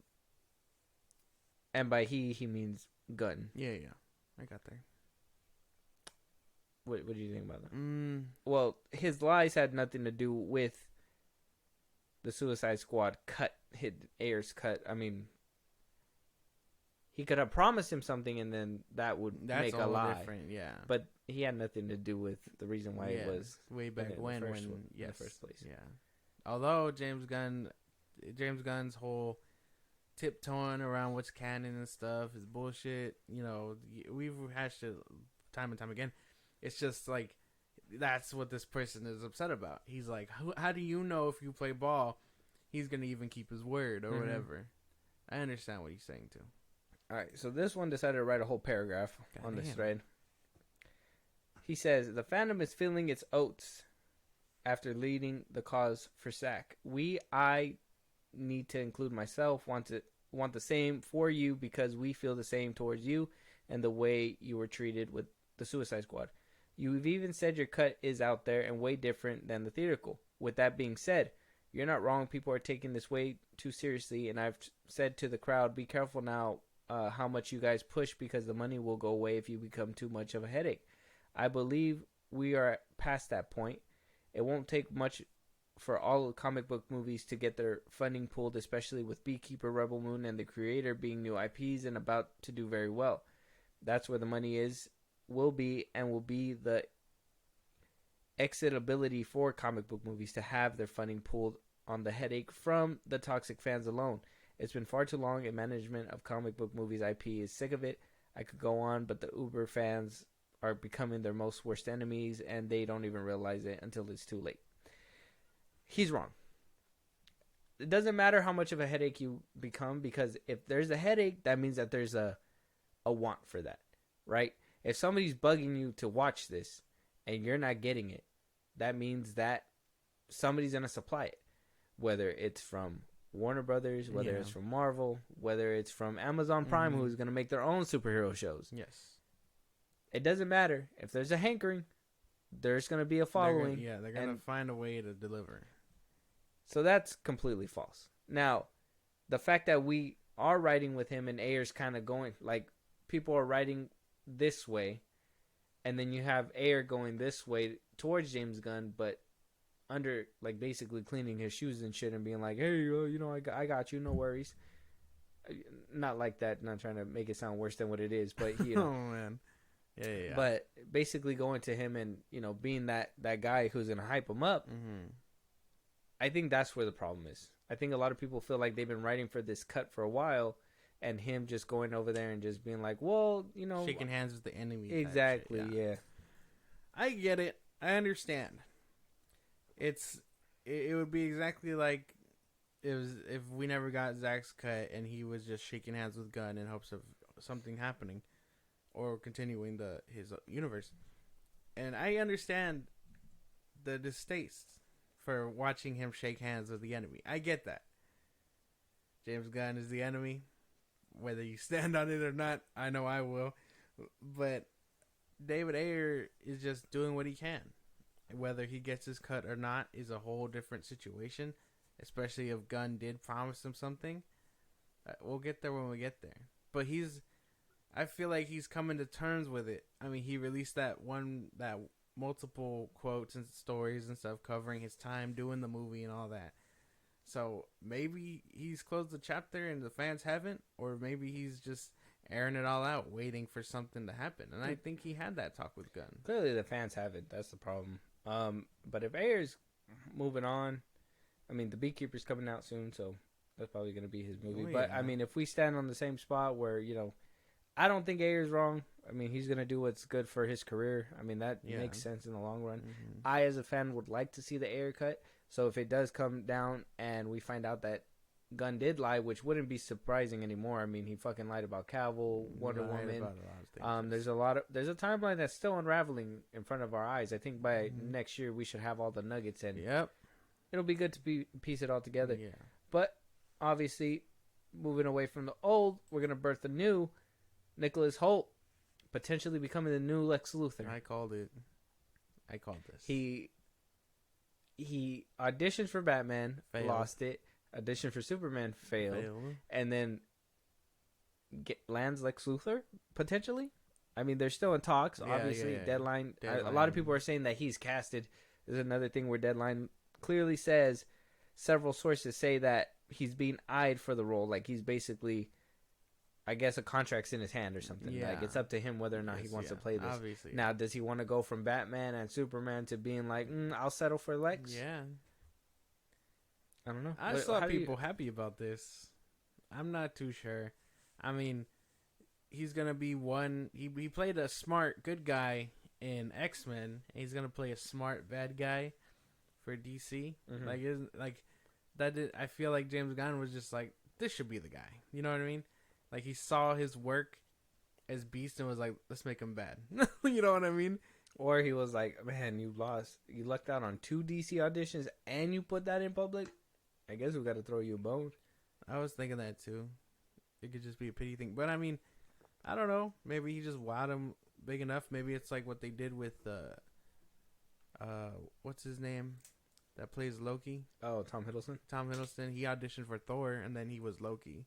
by he means Gunn. Yeah, I got there. What do you think about that? Well, his lies had nothing to do with the Suicide Squad cut. hit Ayer's cut. I mean, he could have promised him something, and then that's make a lie. Different, yeah. But he had nothing to do with the reason why it was way back in when, the first place. Yeah. Although James Gunn's whole tiptoeing around what's canon and stuff is bullshit. You know, we've hashed it time and time again. It's just like that's what this person is upset about. He's like, how do you know if you play ball, he's gonna even keep his word or whatever? I understand what he's saying too. All right, so this one decided to write a whole paragraph on this thread. He says, the fandom is feeling its oats after leading the cause for SAC. I need to include myself, want the same for you because we feel the same towards you and the way you were treated with the Suicide Squad. You've even said your cut is out there and way different than the theatrical. With that being said, you're not wrong. People are taking this way too seriously, and I've said to the crowd, be careful now how much you guys push because the money will go away if you become too much of a headache. I believe we are past that point. It won't take much for all comic book movies to get their funding pulled, especially with Beekeeper, Rebel Moon, and The Creator being new IPs and about to do very well. That's where the money will be the exitability for comic book movies to have their funding pulled on the headache from the toxic fans alone. It's been far too long, and management of comic book movies IP is sick of it. I could go on, but the Uber fans are becoming their most worst enemies, and they don't even realize it until it's too late. He's wrong. It doesn't matter how much of a headache you become, because if there's a headache, that means that there's a want for that, right? If somebody's bugging you to watch this, and you're not getting it, that means that somebody's going to supply it, whether it's from Warner Brothers, whether it's from Marvel, whether it's from Amazon Prime, who's going to make their own superhero shows. Yes. It doesn't matter. If there's a hankering, there's going to be a following. They're going to find a way to deliver. So that's completely false. Now, the fact that we are writing with him and Ayer's kind of going, like, people are writing this way, and then you have Ayer going this way towards James Gunn, but under, like, basically cleaning his shoes and shit and being like, hey, I got you, no worries. Not like that, not trying to make it sound worse than what it is, but he, oh man, yeah. But basically going to him and being that guy who's gonna hype him up. I think that's where the problem is. I think a lot of people feel like they've been writing for this cut for a while, and him just going over there and just being like, well, shaking hands with the enemy. Exactly, yeah. I get it. I understand. It would be exactly like if we never got Zach's cut and he was just shaking hands with Gunn in hopes of something happening or continuing his universe. And I understand the distaste for watching him shake hands with the enemy. I get that. James Gunn is the enemy. Whether you stand on it or not, I know I will. But David Ayer is just doing what he can. Whether he gets his cut or not is a whole different situation, especially if Gunn did promise him something. We'll get there when we get there. But I feel like he's coming to terms with it. I mean, he released that multiple quotes and stories and stuff covering his time doing the movie and all that. So maybe he's closed the chapter and the fans haven't, or maybe he's just airing it all out, waiting for something to happen. And I think he had that talk with Gunn. Clearly the fans haven't. That's the problem. But if Ayer's moving on, I mean, The Beekeeper's coming out soon, so that's probably going to be his movie. But, I mean, if we stand on the same spot where, I don't think Ayer's wrong. I mean, he's going to do what's good for his career. I mean, that makes sense in the long run. I, as a fan, would like to see the Ayer cut. So if it does come down and we find out that Gunn did lie, which wouldn't be surprising anymore. I mean, he fucking lied about Cavill, Wonder Woman. There's a timeline that's still unraveling in front of our eyes. I think by next year we should have all the nuggets, and it'll be good to piece it all together. Yeah. But obviously, moving away from the old, we're gonna birth the new. Nichiolas Hoult potentially becoming the new Lex Luthor. I called it. I called this. He auditioned for Batman, Failed. Lost it. Auditioned for Superman, failed. And then lands Lex Luthor, potentially. I mean, they're still in talks, obviously. Deadline. A lot of people are saying that he's casted. There's another thing where Deadline clearly says several sources say that he's being eyed for the role. Like he's basically, I guess, a contract's in his hand or something. Yeah. Like it's up to him whether or not he wants to play this. Obviously. Now, does he want to go from Batman and Superman to being like, I'll settle for Lex? Yeah. I don't know. I saw people happy about this. I'm not too sure. I mean, he's gonna be one. He played a smart good guy in X-Men. He's gonna play a smart bad guy for DC. I feel like James Gunn was just like, this should be the guy. You know what I mean? Like he saw his work as Beast and was like, let's make him bad. You know what I mean? Or he was like, man, you lucked out on 2 DC auditions and you put that in public. I guess we got to throw you a bone. I was thinking that too. It could just be a pity thing. But I mean, I don't know. Maybe he just wowed him big enough. Maybe it's like what they did with what's his name that plays Loki? Oh, Tom Hiddleston. Tom Hiddleston. He auditioned for Thor and then he was Loki.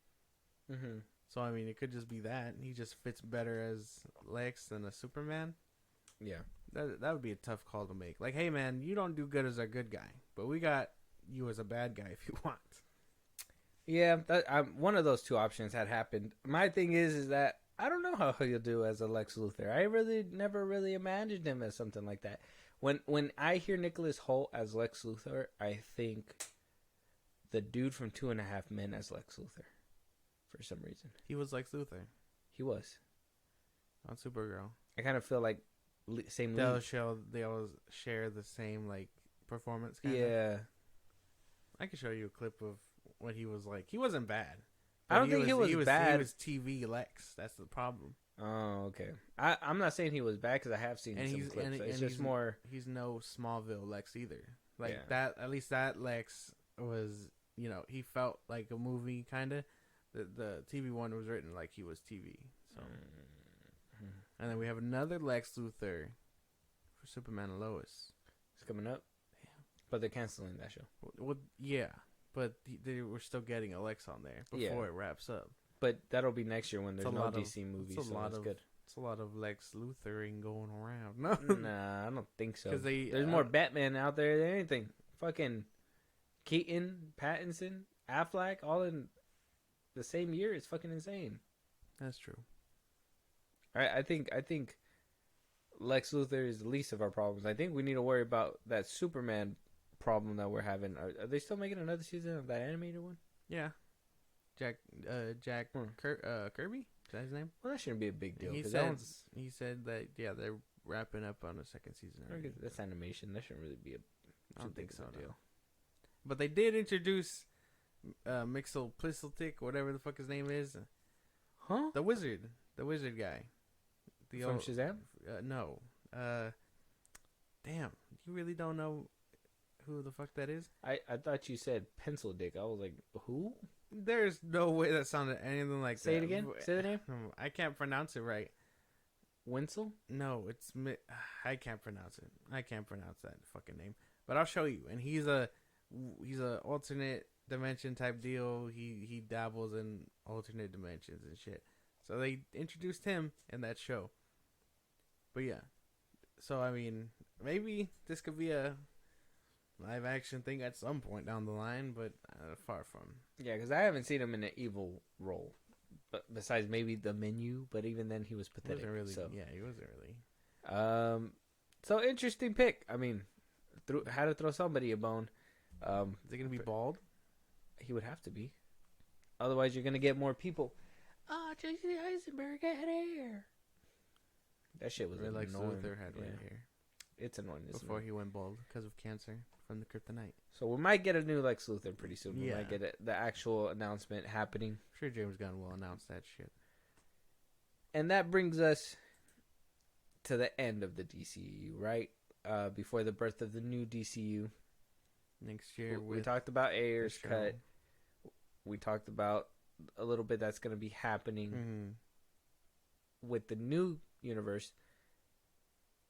Mm-hmm. So I mean, it could just be that he just fits better as Lex than a Superman. Yeah, that would be a tough call to make. Like, hey man, you don't do good as a good guy, but we got you as a bad guy if you want. Yeah, one of those 2 options had happened. My thing is that I don't know how he'll do as a Lex Luthor. I really never really imagined him as something like that. When I hear Nichiolas Hoult as Lex Luthor, I think the dude from 2.5 Men as Lex Luthor. For some reason, He was Lex Luthor he was. on Supergirl. I kind of feel like same. They lead. always share the same like performance. Kinda. Yeah, I can show you a clip of what he was like. He wasn't bad. I don't think he was bad. He was TV Lex. That's the problem. Oh, okay. I'm not saying he was bad because I have seen some clips. It's just more. He's no Smallville Lex either. Like Yeah. that. At least that Lex was. He felt like a movie kind of. The TV one was written like he was TV. So, and then we have another Lex Luthor for Superman and Lois. It's coming up. But they're canceling that show. Well, yeah, but they were still getting a Lex on there before it wraps up. But that'll be next year when there's no lot of- DC movies. it's a So lot that's of- good. It's a lot of Lex Luthering going around. No, Nah, I don't think so. 'Cause There's more Batman out there than anything. Fucking Keaton, Pattinson, Affleck, all in the same year. It's fucking insane. that's true. I think Lex Luthor is the least of our problems. I think we need to worry about that Superman problem that we're having. Are they still making another season of that animated one? Yeah, Jack Kirby. Is that his name? Well, that shouldn't be a big deal. He 'cause said that one's, that they're wrapping up on the second season already. that's animation. That shouldn't really be I don't think so. deal. No. But they did introduce Mixel Plisseltic, whatever the fuck his name is, Huh? the wizard guy. From Shazam? No. Damn, you really don't know who the fuck that is? I thought you said pencil dick. I was like, who? There's no way that sounded anything like Say that. it again. Say the name. I can't pronounce it right. Winsel? No, I can't pronounce it. I can't pronounce that fucking name. But I'll show you. And he's a alternate dimension type deal. He dabbles in alternate dimensions and shit. So they introduced him in that show. But yeah. So I mean, maybe this could be a live action thing at some point down the line, but far from. Yeah, because I haven't seen him in an evil role, but besides maybe the Menu. But even then, he was He pathetic. wasn't really. So. Yeah, he wasn't really. So interesting pick. I mean, had to throw somebody a bone. Is he gonna be bald? He would have to be. Otherwise, you're gonna get more people. Oh, J.C. Eisenberg had hair. That shit was Lex annoying. Luthor had Yeah. red hair It's annoying. before he went bald because of cancer from the kryptonite. So we might get a new Lex Luthor pretty soon. We Yeah. might get the actual announcement happening. I'm sure James Gunn will announce that shit. And that brings us to the end of the DCEU, right? Before the birth of the new DCU. Next year, We talked about Ayer's the show. cut. We talked about a little bit that's going to be happening with the new universe.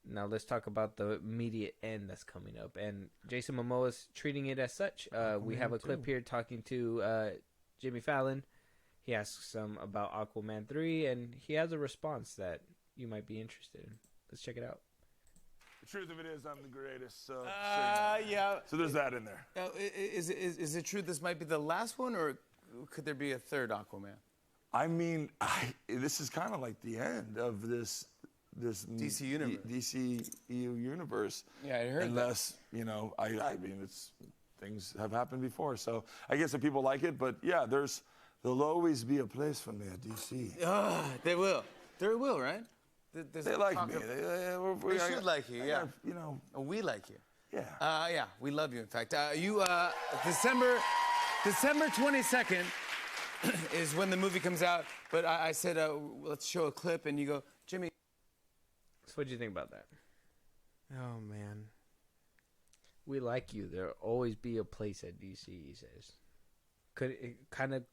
Now let's talk about the immediate end that's coming up. And Jason Momoa's treating it as such. We have a clip here talking to Jimmy Fallon. He asks him about Aquaman 3, and he has a response that you might be interested in. Let's check it out. The truth of it is, I'm the greatest. So, yeah. so there's that in there. Is it true this might be the last one, or could there be a third Aquaman? I mean, this is kind of like the end of this DC universe. DCEU universe. Yeah, I heard Unless, you know, I mean, things have happened before. So I guess if people like it, but yeah, there'll always be a place for me at DC. They will. There will, right? They like me. They should like you, yeah. You know. We like you. Yeah. Yeah, we love you, in fact. December 22nd is when the movie comes out, but I said, let's show a clip, and you go, Jimmy. So what do you think about that? Oh, man. We like you. There'll always be a place at DC, he says. Could it kind of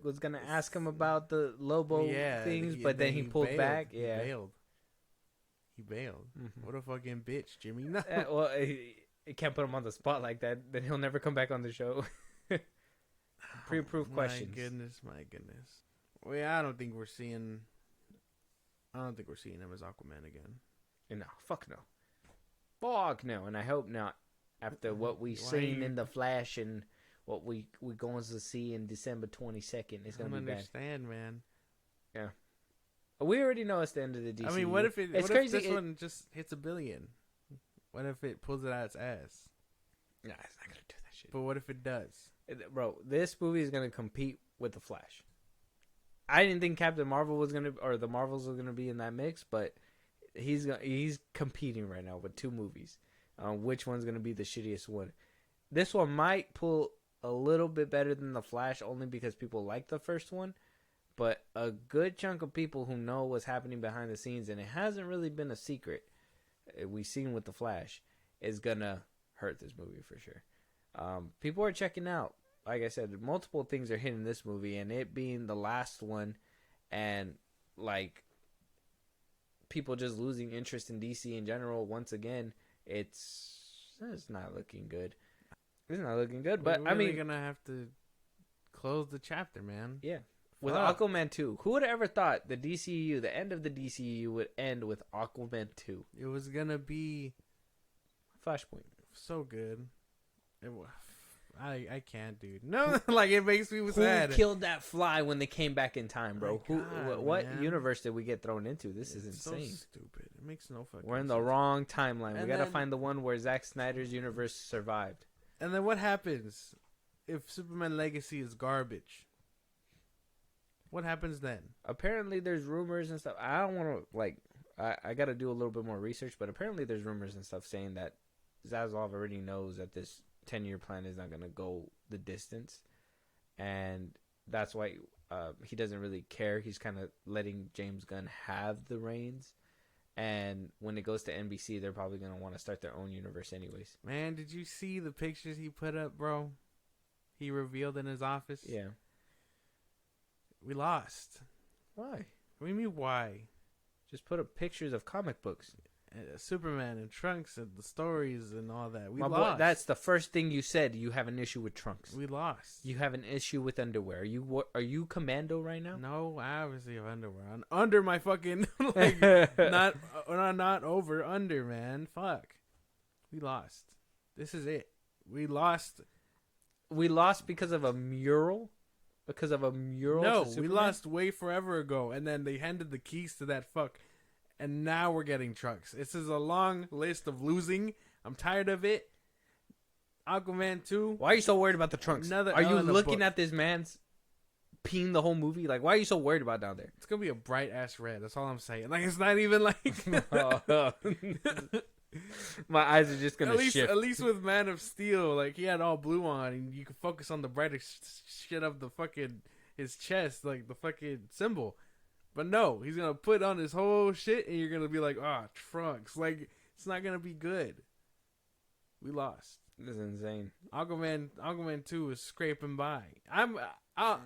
was going to ask him about the Lobo things, but then he pulled back. Yeah. He bailed. Mm-hmm. What a fucking bitch, Jimmy. No. Well, it can't put him on the spot like that. Then he'll never come back on the show. Pre-approved questions. My goodness. Well, yeah, I don't think we're seeing him as Aquaman again. No, fuck no. Fuck no, and I hope not. After what we've seen in The Flash and what we going to see in December 22nd, it's going to be bad. I understand, man. Yeah. We already know it's the end of the DC. I mean, what if this one just hits $1 billion? What if it pulls it out its ass? Nah, it's not going to do that shit. But what if it does? Bro, this movie is going to compete with The Flash. I didn't think Captain Marvel was going to, or the Marvels were going to be in that mix, but he's competing right now with two movies. Which one's going to be the shittiest one? This one might pull a little bit better than The Flash, only because people like the first one. But a good chunk of people who know what's happening behind the scenes, and it hasn't really been a secret, we've seen with The Flash, is going to hurt this movie for sure. People are checking out. Like I said, multiple things are hitting this movie, and it being the last one, and like people just losing interest in DC in general once again, it's not looking good. It's not looking good, but I mean, we're gonna have to close the chapter, man. Yeah, with Aquaman 2. Who would have ever thought the DCEU, the end of the DCEU, would end with Aquaman 2? It was gonna be Flashpoint. So good. I can't, dude. No, like it makes me sad. Who killed that fly when they came back in time, bro? What man. Universe did we get thrown into? This is insane. So stupid. It makes no fucking. We're in the sense. wrong timeline. We gotta find the one where Zack Snyder's universe survived. And then what happens if Superman Legacy is garbage? What happens then? Apparently, there's rumors and stuff. I don't want to I gotta do a little bit more research, but apparently, there's rumors and stuff saying that Zaslav already knows that this 10-year plan is not going to go the distance, and that's why he doesn't really care. He's kind of letting James Gunn have the reins, and when it goes to NBC, they're probably going to want to start their own universe anyways. Man, did you see the pictures he put up, bro? He revealed in his office? Yeah. We lost. Why? What do you mean, why? Just put up pictures of comic books. Superman and Trunks and the stories and all that. We My lost. boy, that's the first thing you said. You have an issue with Trunks. We lost. You have an issue with underwear. Are you Commando right now? No, I obviously have underwear on. Under my fucking like not over under, man. Fuck. We lost. This is it. We lost. We lost because of a mural. Because of a mural. No, we lost way forever ago, and then they handed the keys to that fuck. And now we're getting Trunks. This is a long list of losing. I'm tired of it. Aquaman 2. Why are you so worried about the Trunks? Are you looking at this man's peeing the whole movie? Like, why are you so worried about down there? It's going to be a bright ass red. That's all I'm saying. Like, it's not even like... My eyes are just going to shift. At least with Man of Steel, like, he had all blue on, and you could focus on the brightest shit of the fucking... his chest, like, the fucking symbol. But no, he's going to put on his whole shit, and you're going to be like, Trunks. Like, it's not going to be good. We lost. This is insane. Aquaman 2 is scraping by. I want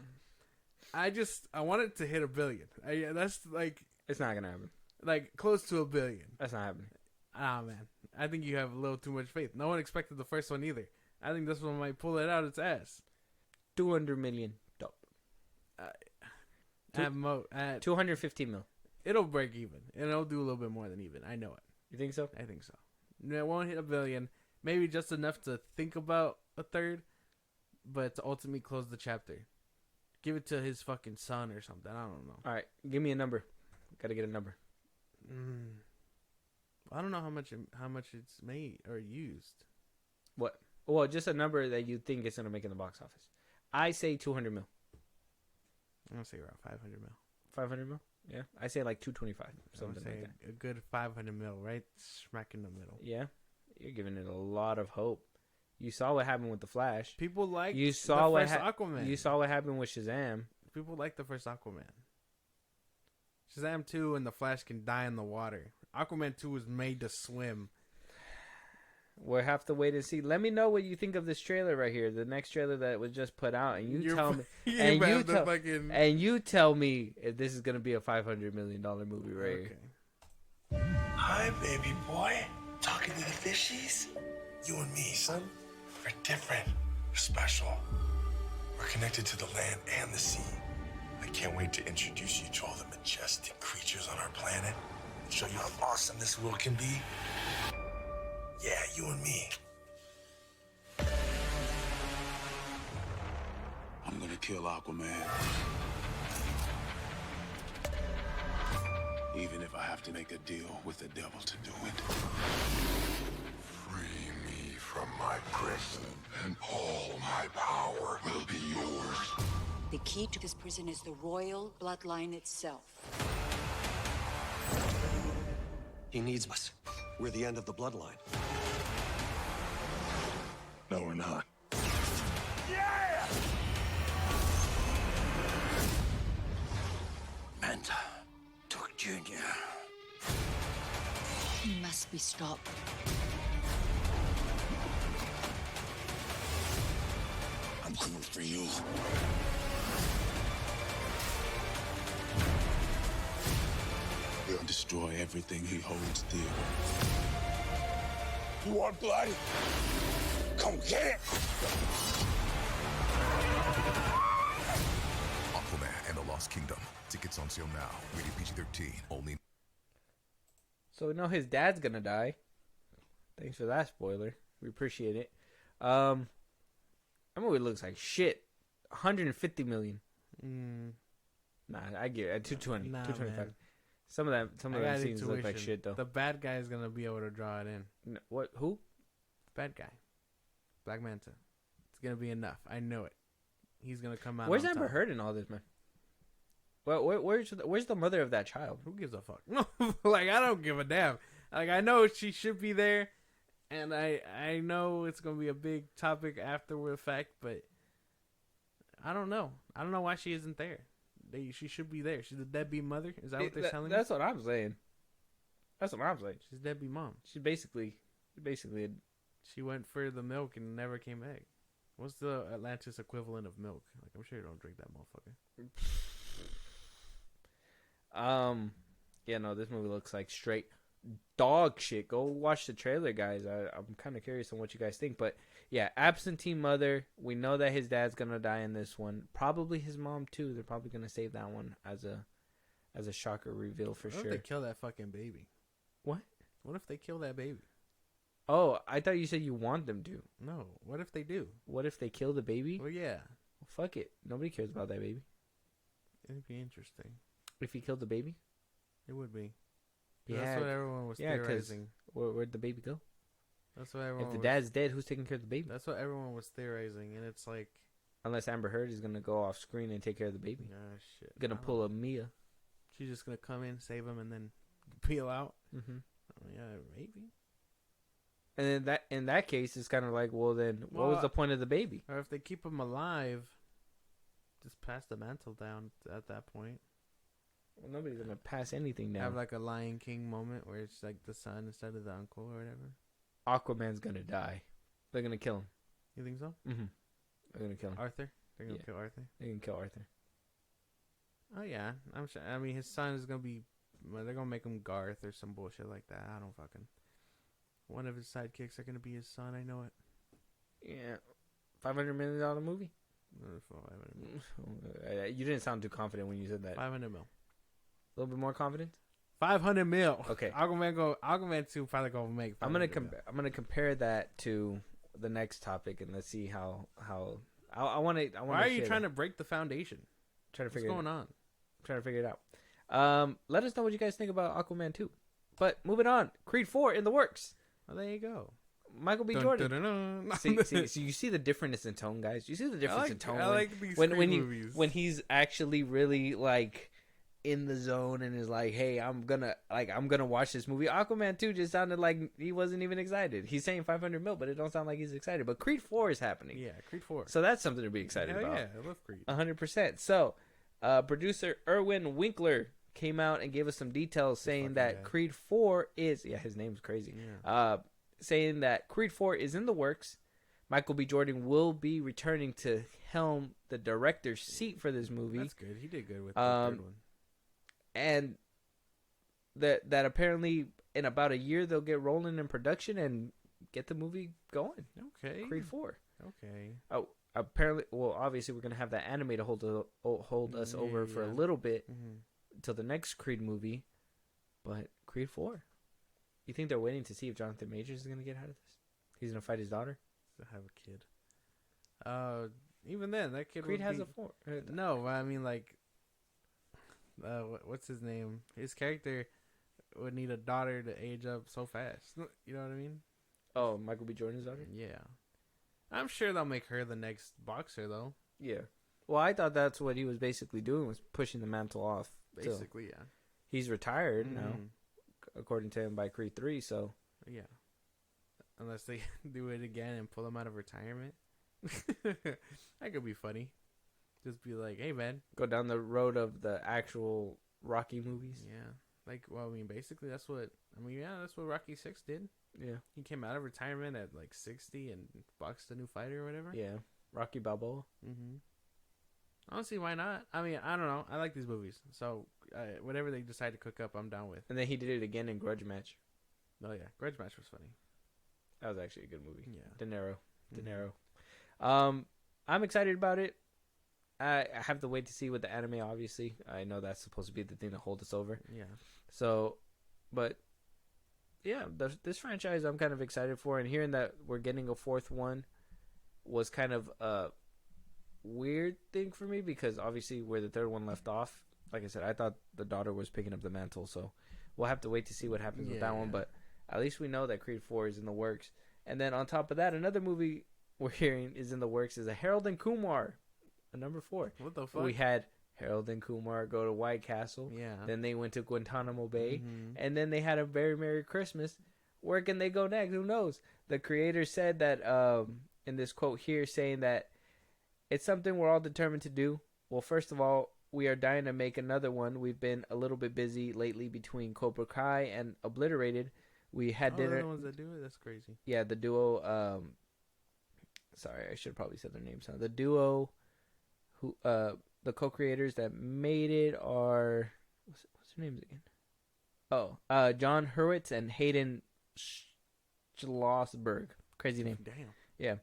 it to hit $1 billion. That's like... It's not going to happen. Like, close to $1 billion. That's not happening. Man. I think you have a little too much faith. No one expected the first one either. I think this one might pull it out its ass. 200 million. Dope. 215 mil. It'll break even, and it'll do a little bit more than even. I know it. You think so? I think so. It won't hit $1 billion. Maybe just enough to think about a third, but to ultimately close the chapter. Give it to his fucking son or something. I don't know. All right, give me a number. Got to get a number. I don't know how much it's made or used. What? Well, just a number that you think it's gonna make in the box office. I say 200 mil. I'm gonna say around 500 mil. 500 mil? Yeah, I say like 225, something say like that. a good 500 mil, right smack in the middle. Yeah, you're giving it a lot of hope. You saw what happened with the Flash. People like You saw the what first Aquaman. You saw what happened with Shazam. People like the first Aquaman. Shazam 2 and the Flash can die in the water. Aquaman 2 was made to swim. We'll have to wait and see. Let me know what you think of this trailer right here, the next trailer that was just put out, and you tell me. And you tell me if this is gonna be a $500 million movie right here. Hi, baby boy. Talking to the fishies? You and me, son, we're different. We're special. We're connected to the land and the sea. I can't wait to introduce you to all the majestic creatures on our planet. Show you how awesome this world can be. Yeah, you and me. I'm gonna kill Aquaman. Even if I have to make a deal with the devil to do it. Free me from my prison, and all my power will be yours. The key to this prison is the royal bloodline itself. He needs us. We're the end of the bloodline. No, we're not. Yeah! Manta took Junior. He must be stopped. I'm coming for you. We'll destroy everything he holds dear. You want blood? Come get it! Aquaman and the Lost Kingdom. Tickets on sale now. Rated PG-13. Only. So we know his dad's gonna die. Thanks for that spoiler. We appreciate it. That movie looks like shit. 150 million. Nah, I get it. 220. 225. Man. Some of them scenes look like shit though. The bad guy is gonna be able to draw it in. No, what? Who? Bad guy. Black Manta. It's gonna be enough. I know it. He's gonna come out. Where's on Amber top. Heard in all this, man? Well, where's the mother of that child? Who gives a fuck? No, like I don't give a damn. Like I know she should be there, and I know it's gonna be a big topic after the fact, but I don't know. I don't know why she isn't there. She should be there. She's a deadbeat mother. Is that what they're telling you? That's what I'm saying. That's what I'm saying. She's a deadbeat mom. She's basically. She went for the milk and never came back. What's the Atlantis equivalent of milk? Like I'm sure you don't drink that motherfucker. Yeah, no, this movie looks like straight dog shit. Go watch the trailer, guys. I'm kind of curious on what you guys think, but yeah, absentee mother. We know that his dad's gonna die in this one. Probably his mom too. They're probably gonna save that one as a shocker reveal for What sure. if they kill that fucking baby? What? What if they kill that baby? Oh, I thought you said you want them to. No. What if they do? What if they kill the baby? Well, yeah. Well, fuck it. Nobody cares about that baby. It'd be interesting. If he killed the baby? It would be. Yeah. That's what everyone was theorizing. Where'd the baby go? That's what everyone. If the dad's dead, who's taking care of the baby? That's what everyone was theorizing, and it's like. Unless Amber Heard is gonna go off screen and take care of the baby. Ah, shit. Gonna pull a Mia. She's just gonna come in, save him, and then peel out. Mm-hmm. Oh, yeah, maybe. And in that case, it's kind of like, well, then what was the point of the baby? Or if they keep him alive, just pass the mantle down at that point. Well, nobody's gonna pass anything down. Have like a Lion King moment where it's like the son instead of the uncle or whatever. Aquaman's gonna die. They're gonna kill him. You think so? Mm-hmm. They're gonna kill him. Arthur? They're gonna kill Arthur? They're gonna kill Arthur. Oh yeah, I'm sure. I mean, his son is gonna be. Well, they're gonna make him Garth or some bullshit like that. I don't fucking. One of his sidekicks are gonna be his son. I know it. Yeah, $500 million movie. You didn't sound too confident when you said that. 500 mil. A little bit more confident. 500 mil. Okay. Aquaman 2 probably gonna make. I'm gonna 500 mil. I'm gonna compare that to the next topic, and let's see how I want to. Why are you trying to break the foundation? Trying to What's figure going on? Trying to figure it out. Let us know what you guys think about Aquaman 2. But moving on, Creed 4 in the works. Well, there you go. Michael B. Dun, Jordan. dun, dun, dun. See, you see the difference in tone, guys. You see the difference in tone. I like these when Creed movies. when he's actually really like in the zone and is like, "Hey, I'm gonna watch this movie." Aquaman 2 just sounded like he wasn't even excited. He's saying 500 mil, but it don't sound like he's excited. But Creed 4 is happening. Yeah, Creed 4. So that's something to be excited Hell about. yeah, I love Creed. 100%. So, producer Erwin Winkler came out and gave us some details saying that Creed 4 is his name's crazy. Yeah. Saying that Creed 4 is in the works. Michael B. Jordan will be returning to helm the director's seat for this movie. That's good. He did good with the third one. And that apparently in about a year they'll get rolling in production and get the movie going. Okay. Creed 4. Okay. Oh, apparently, well, obviously we're gonna have that anime to hold us over for a little bit until the next Creed movie, but Creed 4. You think they're waiting to see if Jonathan Majors is gonna get out of this? He's gonna fight his daughter. To have a kid. Even then, that kid. Creed would has be... a 4. No, I mean like. What's his name? His character would need a daughter to age up so fast. You know what I mean? Oh, Michael B. Jordan's daughter? Yeah. I'm sure they'll make her the next boxer, though. Yeah. Well, I thought that's what he was basically doing, was pushing the mantle off. Basically, yeah. He's retired now, according to him, by Creed 3, so... Yeah. Unless they do it again and pull him out of retirement. That could be funny. Just be like, hey, man. Go down the road of the actual Rocky movies. Yeah. Like, well, I mean, basically, that's what Rocky 6 did. Yeah. He came out of retirement at, like, 60 and boxed a new fighter or whatever. Yeah. Rocky Balboa. Mm-hmm. Honestly, why not? I mean, I don't know. I like these movies. So, whatever they decide to cook up, I'm down with. And then he did it again in Grudge Match. Oh, yeah. Grudge Match was funny. That was actually a good movie. Yeah. De Niro. I'm excited about it. I have to wait to see what the anime, obviously. I know that's supposed to be the thing to hold us over. Yeah. So, but, yeah, this franchise I'm kind of excited for. And hearing that we're getting a fourth one was kind of a weird thing for me because, obviously, where the third one left off, like I said, I thought the daughter was picking up the mantle. So, we'll have to wait to see what happens with that one. But at least we know that Creed 4 is in the works. And then on top of that, another movie we're hearing is in the works is a Harold and Kumar. Number 4. What the fuck? We had Harold and Kumar go to White Castle. Yeah. Then they went to Guantanamo Bay. And then they had a very Merry Christmas. Where can they go next? Who knows? The creator said that in this quote here, saying that it's something we're all determined to do. Well, first of all, we are dying to make another one. We've been a little bit busy lately between Cobra Kai and Obliterated. We had dinner. They're the ones that do it? That's crazy. Yeah, the duo. Sorry, I should have probably said their names. The duo. Who the co-creators that made it are what's their names again? Oh, John Hurwitz and Hayden Schlossberg. Crazy name. Damn. Yeah.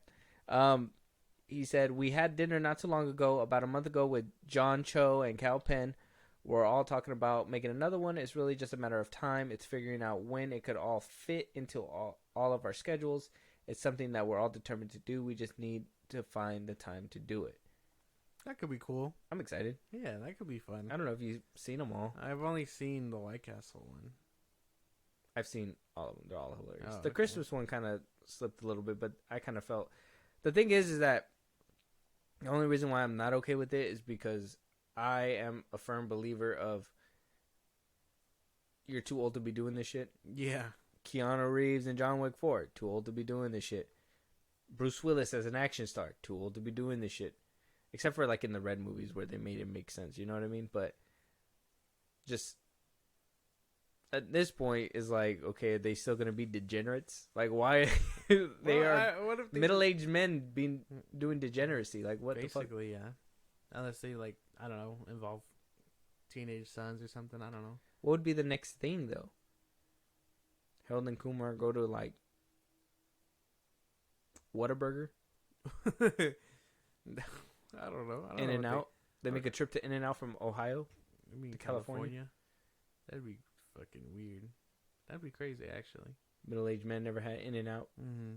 He said we had dinner not too long ago, about a month ago, with John Cho and Cal Penn. We're all talking about making another one. It's really just a matter of time. It's figuring out when it could all fit into all of our schedules. It's something that we're all determined to do. We just need to find the time to do it. That could be cool. I'm excited. Yeah, that could be fun. I don't know if you've seen them all. I've only seen the White Castle one. I've seen all of them. They're all hilarious. Oh, the Christmas one kind of slipped a little bit, but I kind of felt... The thing is that the only reason why I'm not okay with it is because I am a firm believer of you're too old to be doing this shit. Yeah. Keanu Reeves and John Wick 4, too old to be doing this shit. Bruce Willis as an action star, too old to be doing this shit. Except for like in the Red movies where they made it make sense, you know what I mean? But just at this point is like, okay, are they still gonna be degenerates? Like, why are middle-aged men doing degeneracy? Like, what basically, the fuck? Yeah. Unless they like, I don't know, involve teenage sons or something. I don't know. What would be the next thing though? Harold and Kumar go to like Whataburger? I don't know. In and Out. They make a trip to In and Out from Ohio I mean, to California. That'd be fucking weird. That'd be crazy, actually. Middle-aged men never had In-N-Out. Mm-hmm.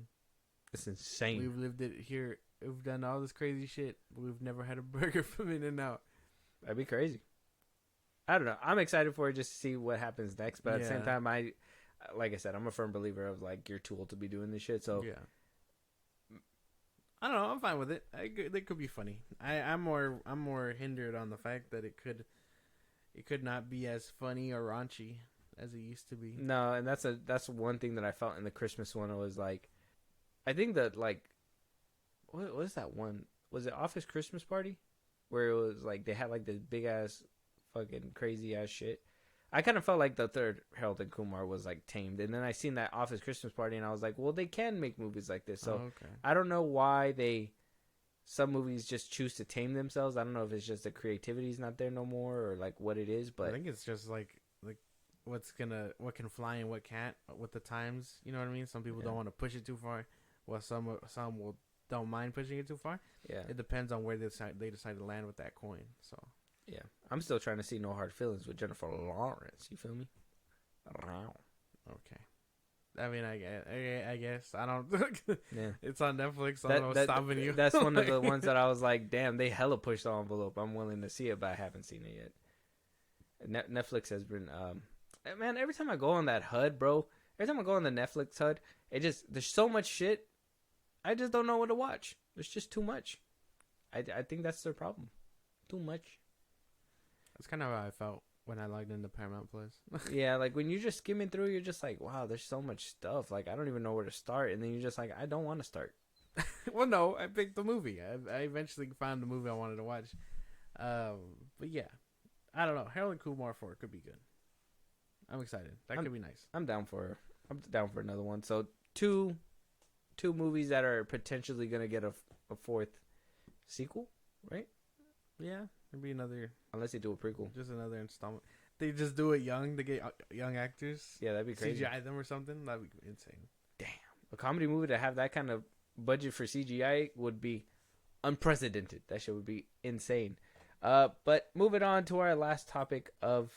It's insane. We've lived it here. We've done all this crazy shit. But we've never had a burger from In-N-Out. That'd be crazy. I don't know. I'm excited for it just to see what happens next. But at the same time, like I said, I'm a firm believer of like you're too old to be doing this shit. So yeah. I don't know. I'm fine with it. It could be funny. I'm more hindered on the fact that it could not be as funny or raunchy as it used to be. No, and that's one thing that I felt in the Christmas one. It was like, I think that like, what was that one? Was it Office Christmas Party, where it was like they had like this big ass, fucking crazy ass shit. I kind of felt like the third Harold and Kumar was like tamed, and then I seen that Office Christmas Party, and I was like, well, they can make movies like this. So I don't know why some movies just choose to tame themselves. I don't know if it's just the creativity is not there no more, or like what it is. But I think it's just like what can fly and what can't with the times. You know what I mean? Some people don't want to push it too far, while some don't mind pushing it too far. Yeah, it depends on where they decide to land with that coin. So. Yeah, I'm still trying to see No Hard Feelings with Jennifer Lawrence. You feel me? Okay. I mean, I guess I don't. Yeah, it's on Netflix. So I don't know what's stopping you. That's one of the ones that I was like, damn, they hella pushed the envelope. I'm willing to see it, but I haven't seen it yet. Netflix has been, man. Every time I go on that HUD, bro. Every time I go on the Netflix HUD, there's so much shit. I just don't know what to watch. There's just too much. I think that's their problem. Too much. That's kind of how I felt when I logged into Paramount Plus. Yeah, like when you're just skimming through, you're just like, wow, there's so much stuff. Like, I don't even know where to start. And then you're just like, I don't want to start. Well, no, I picked the movie. I eventually found the movie I wanted to watch. But yeah, I don't know. Harold and Kumar 4 could be good. I'm excited. That could be nice. I'm down for another one. So two movies that are potentially going to get a fourth sequel, right? Yeah. Maybe another, unless they do a prequel, just another installment. They just do it young. They get young actors. Yeah, that'd be crazy. CGI them or something. That'd be insane. Damn, a comedy movie to have that kind of budget for CGI would be unprecedented. That shit would be insane. But moving on to our last topic of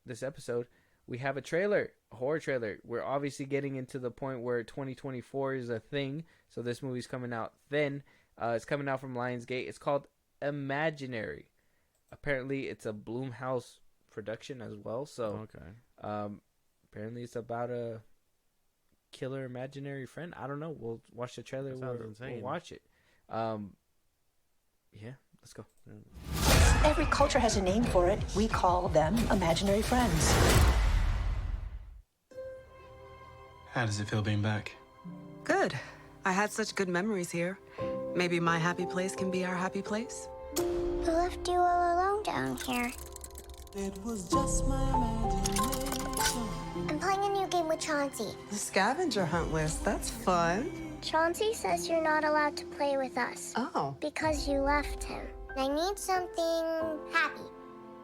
this episode, we have a horror trailer. We're obviously getting into the point where 2024 is a thing. So this movie's coming out then. It's coming out from Lionsgate. It's called Imaginary. Apparently, it's a Blumhouse production as well. So, apparently, it's about a killer imaginary friend. I don't know. We'll watch the trailer. We'll watch it. Yeah, let's go. Every culture has a name for it. We call them imaginary friends. How does it feel being back? Good. I had such good memories here. Maybe my happy place can be our happy place. I left you all alone down here. It was just my imagination. I'm playing a new game with Chauncey. The scavenger hunt list. That's fun. Chauncey says you're not allowed to play with us. Oh. Because you left him. I need something happy.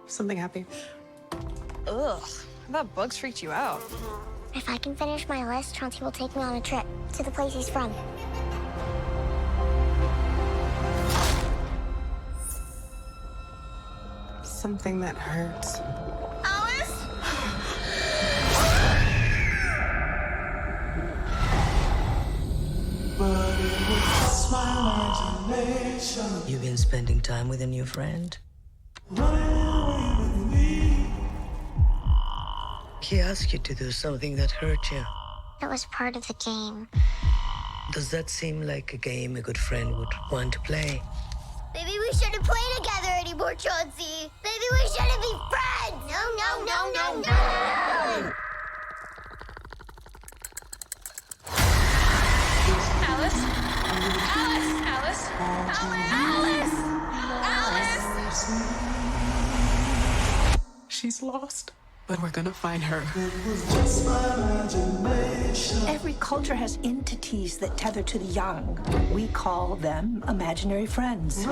Something happy. Ugh. I thought bugs freaked you out. If I can finish my list, Chauncey will take me on a trip to the place he's from. Something that hurts. Alice? But it was just my imagination. You've been spending time with a new friend? Running away with me. He asked you to do something that hurt you. It was part of the game. Does that seem like a game a good friend would want to play? Maybe we shouldn't play together anymore, Chauncey. Maybe we shouldn't be friends. No. Alice! She's lost, but we're gonna find her. It was just my imagination. Every culture has entities that tether to the young. We call them imaginary friends.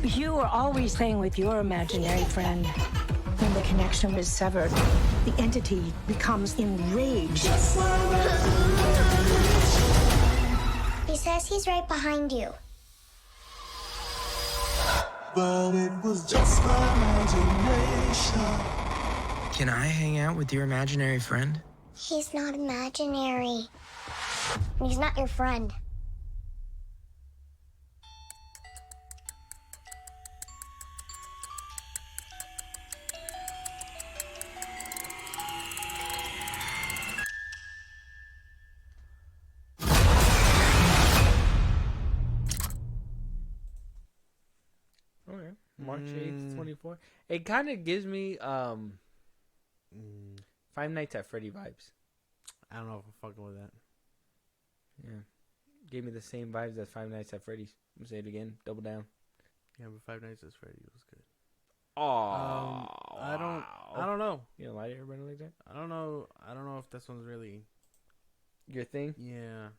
You were always playing with your imaginary friend. When the connection is severed, the entity becomes enraged. He says he's right behind you. But it was just my imagination. Can I hang out with your imaginary friend? He's not imaginary. He's not your friend. Okay. March 8th, 24. It kind of gives me Five Nights at Freddy vibes. I don't know if I'm fucking with that. Yeah. Gave me the same vibes as Five Nights at Freddy's. I'm gonna say it again. Double down. Yeah, but Five Nights at Freddy was good. Oh, I don't know. You don't like everybody like that? I don't know if this one's really your thing. Yeah. I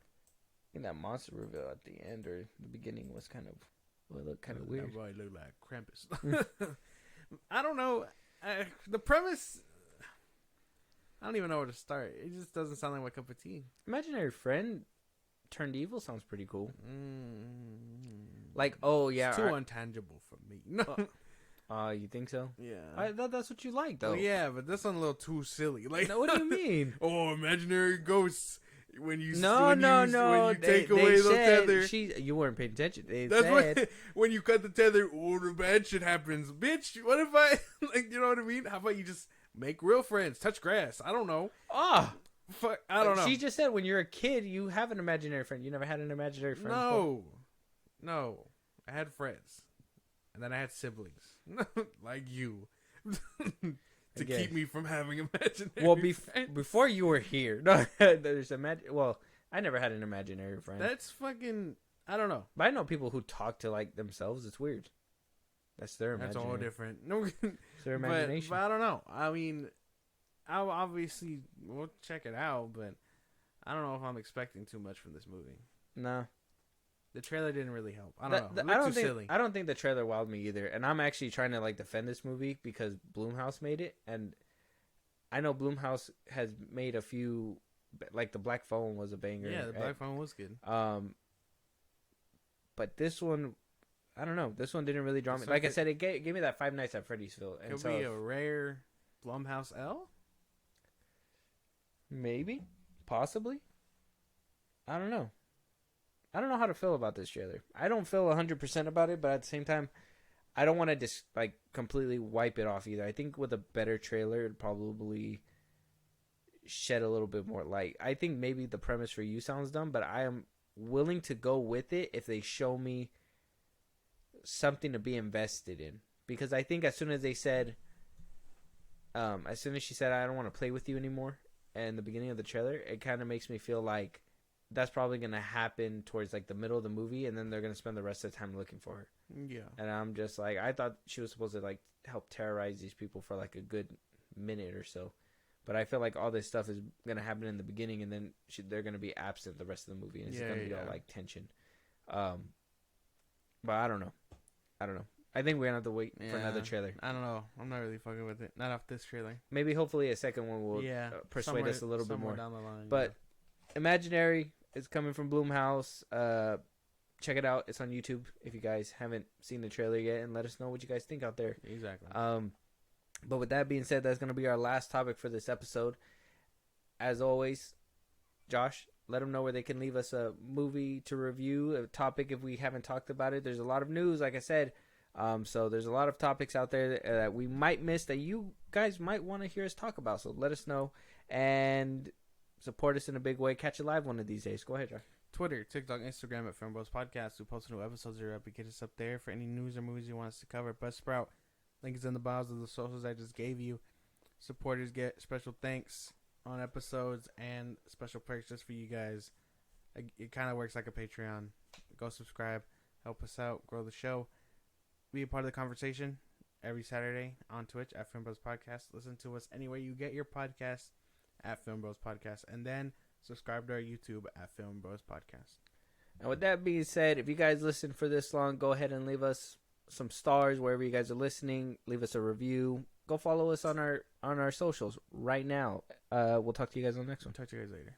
think that monster reveal at the end or the beginning was kind of, well, it looked kind of weird. That boy looked like Krampus. I don't know. The premise, I don't even know where to start. It just doesn't sound like my cup of tea. Imaginary friend turned evil sounds pretty cool. Like, oh yeah, it's too untangible for me. No. You think so? Yeah. I thought that's what you like, though. Well, yeah, but this one a little too silly. Like, no, what do you mean? Oh, imaginary ghosts. When you no, take away those tether, you weren't paying attention. That's when you cut the tether, all the bad shit happens, bitch. What if I like? You know what I mean? How about you just make real friends, touch grass? I don't know. Fuck, I don't know. She just said when you're a kid, you have an imaginary friend. You never had an imaginary friend. No, I had friends, and then I had siblings like you. To keep me from having imaginary friends. Before you were here, no, there's well, I never had an imaginary friend. That's fucking, I don't know. But I know people who talk to like themselves. It's weird. That's their imaginary. That's all different. No, it's their imagination. But I don't know. I mean, we'll check it out, but I don't know if I'm expecting too much from this movie. No. The trailer didn't really help. I don't know. Silly. I don't think the trailer wowed me either. And I'm actually trying to like defend this movie because Blumhouse made it, and I know Blumhouse has made a few. Like the Black Phone was a banger. Yeah, the Black Phone was good. But this one, I don't know. This one didn't really draw me. Like I said, it gave me that Five Nights at Freddy's feel. Could be a rare Blumhouse L. Maybe, possibly. I don't know. I don't know how to feel about this trailer. I don't feel 100% about it, but at the same time, I don't want to just like completely wipe it off either. I think with a better trailer, it'd probably shed a little bit more light. I think maybe the premise for you sounds dumb, but I am willing to go with it if they show me something to be invested in. Because I think as soon as she said, I don't want to play with you anymore, in the beginning of the trailer, it kind of makes me feel like that's probably going to happen towards like the middle of the movie, and then they're going to spend the rest of the time looking for her. Yeah. And I'm just like, I thought she was supposed to like help terrorize these people for like a good minute or so. But I feel like all this stuff is going to happen in the beginning, and then they're going to be absent the rest of the movie, and it's going to be all like tension. But I don't know. I think we're going to have to wait for another trailer. I don't know. I'm not really fucking with it. Not off this trailer. Maybe hopefully a second one will persuade us a little bit more. Down the line, but Imaginary is coming from Blumhouse. Check it out. It's on YouTube if you guys haven't seen the trailer yet, and let us know what you guys think out there. Exactly. But with that being said, that's going to be our last topic for this episode. As always, Josh, let them know where they can leave us a movie to review, a topic if we haven't talked about it. There's a lot of news, like I said. So there's a lot of topics out there that we might miss that you guys might want to hear us talk about. So let us know and support us in a big way. Catch it live one of these days. Go ahead, Josh. Twitter, TikTok, Instagram at FilmBros Podcast. We post new episodes every up. Get us up there for any news or movies you want us to cover. Buzzsprout, link is in the bios of the socials I just gave you. Supporters get special thanks on episodes and special perks just for you guys. It kind of works like a Patreon. Go subscribe, help us out, grow the show. Be a part of the conversation every Saturday on Twitch at FilmBros Podcast. Listen to us anywhere you get your podcasts at FilmBros Podcast, and then subscribe to our YouTube at FilmBros Podcast. And with that being said, if you guys listen for this long, go ahead and leave us some stars wherever you guys are listening. Leave us a review. Go follow us on our socials right now. We'll talk to you guys on the next one. Talk to you guys later.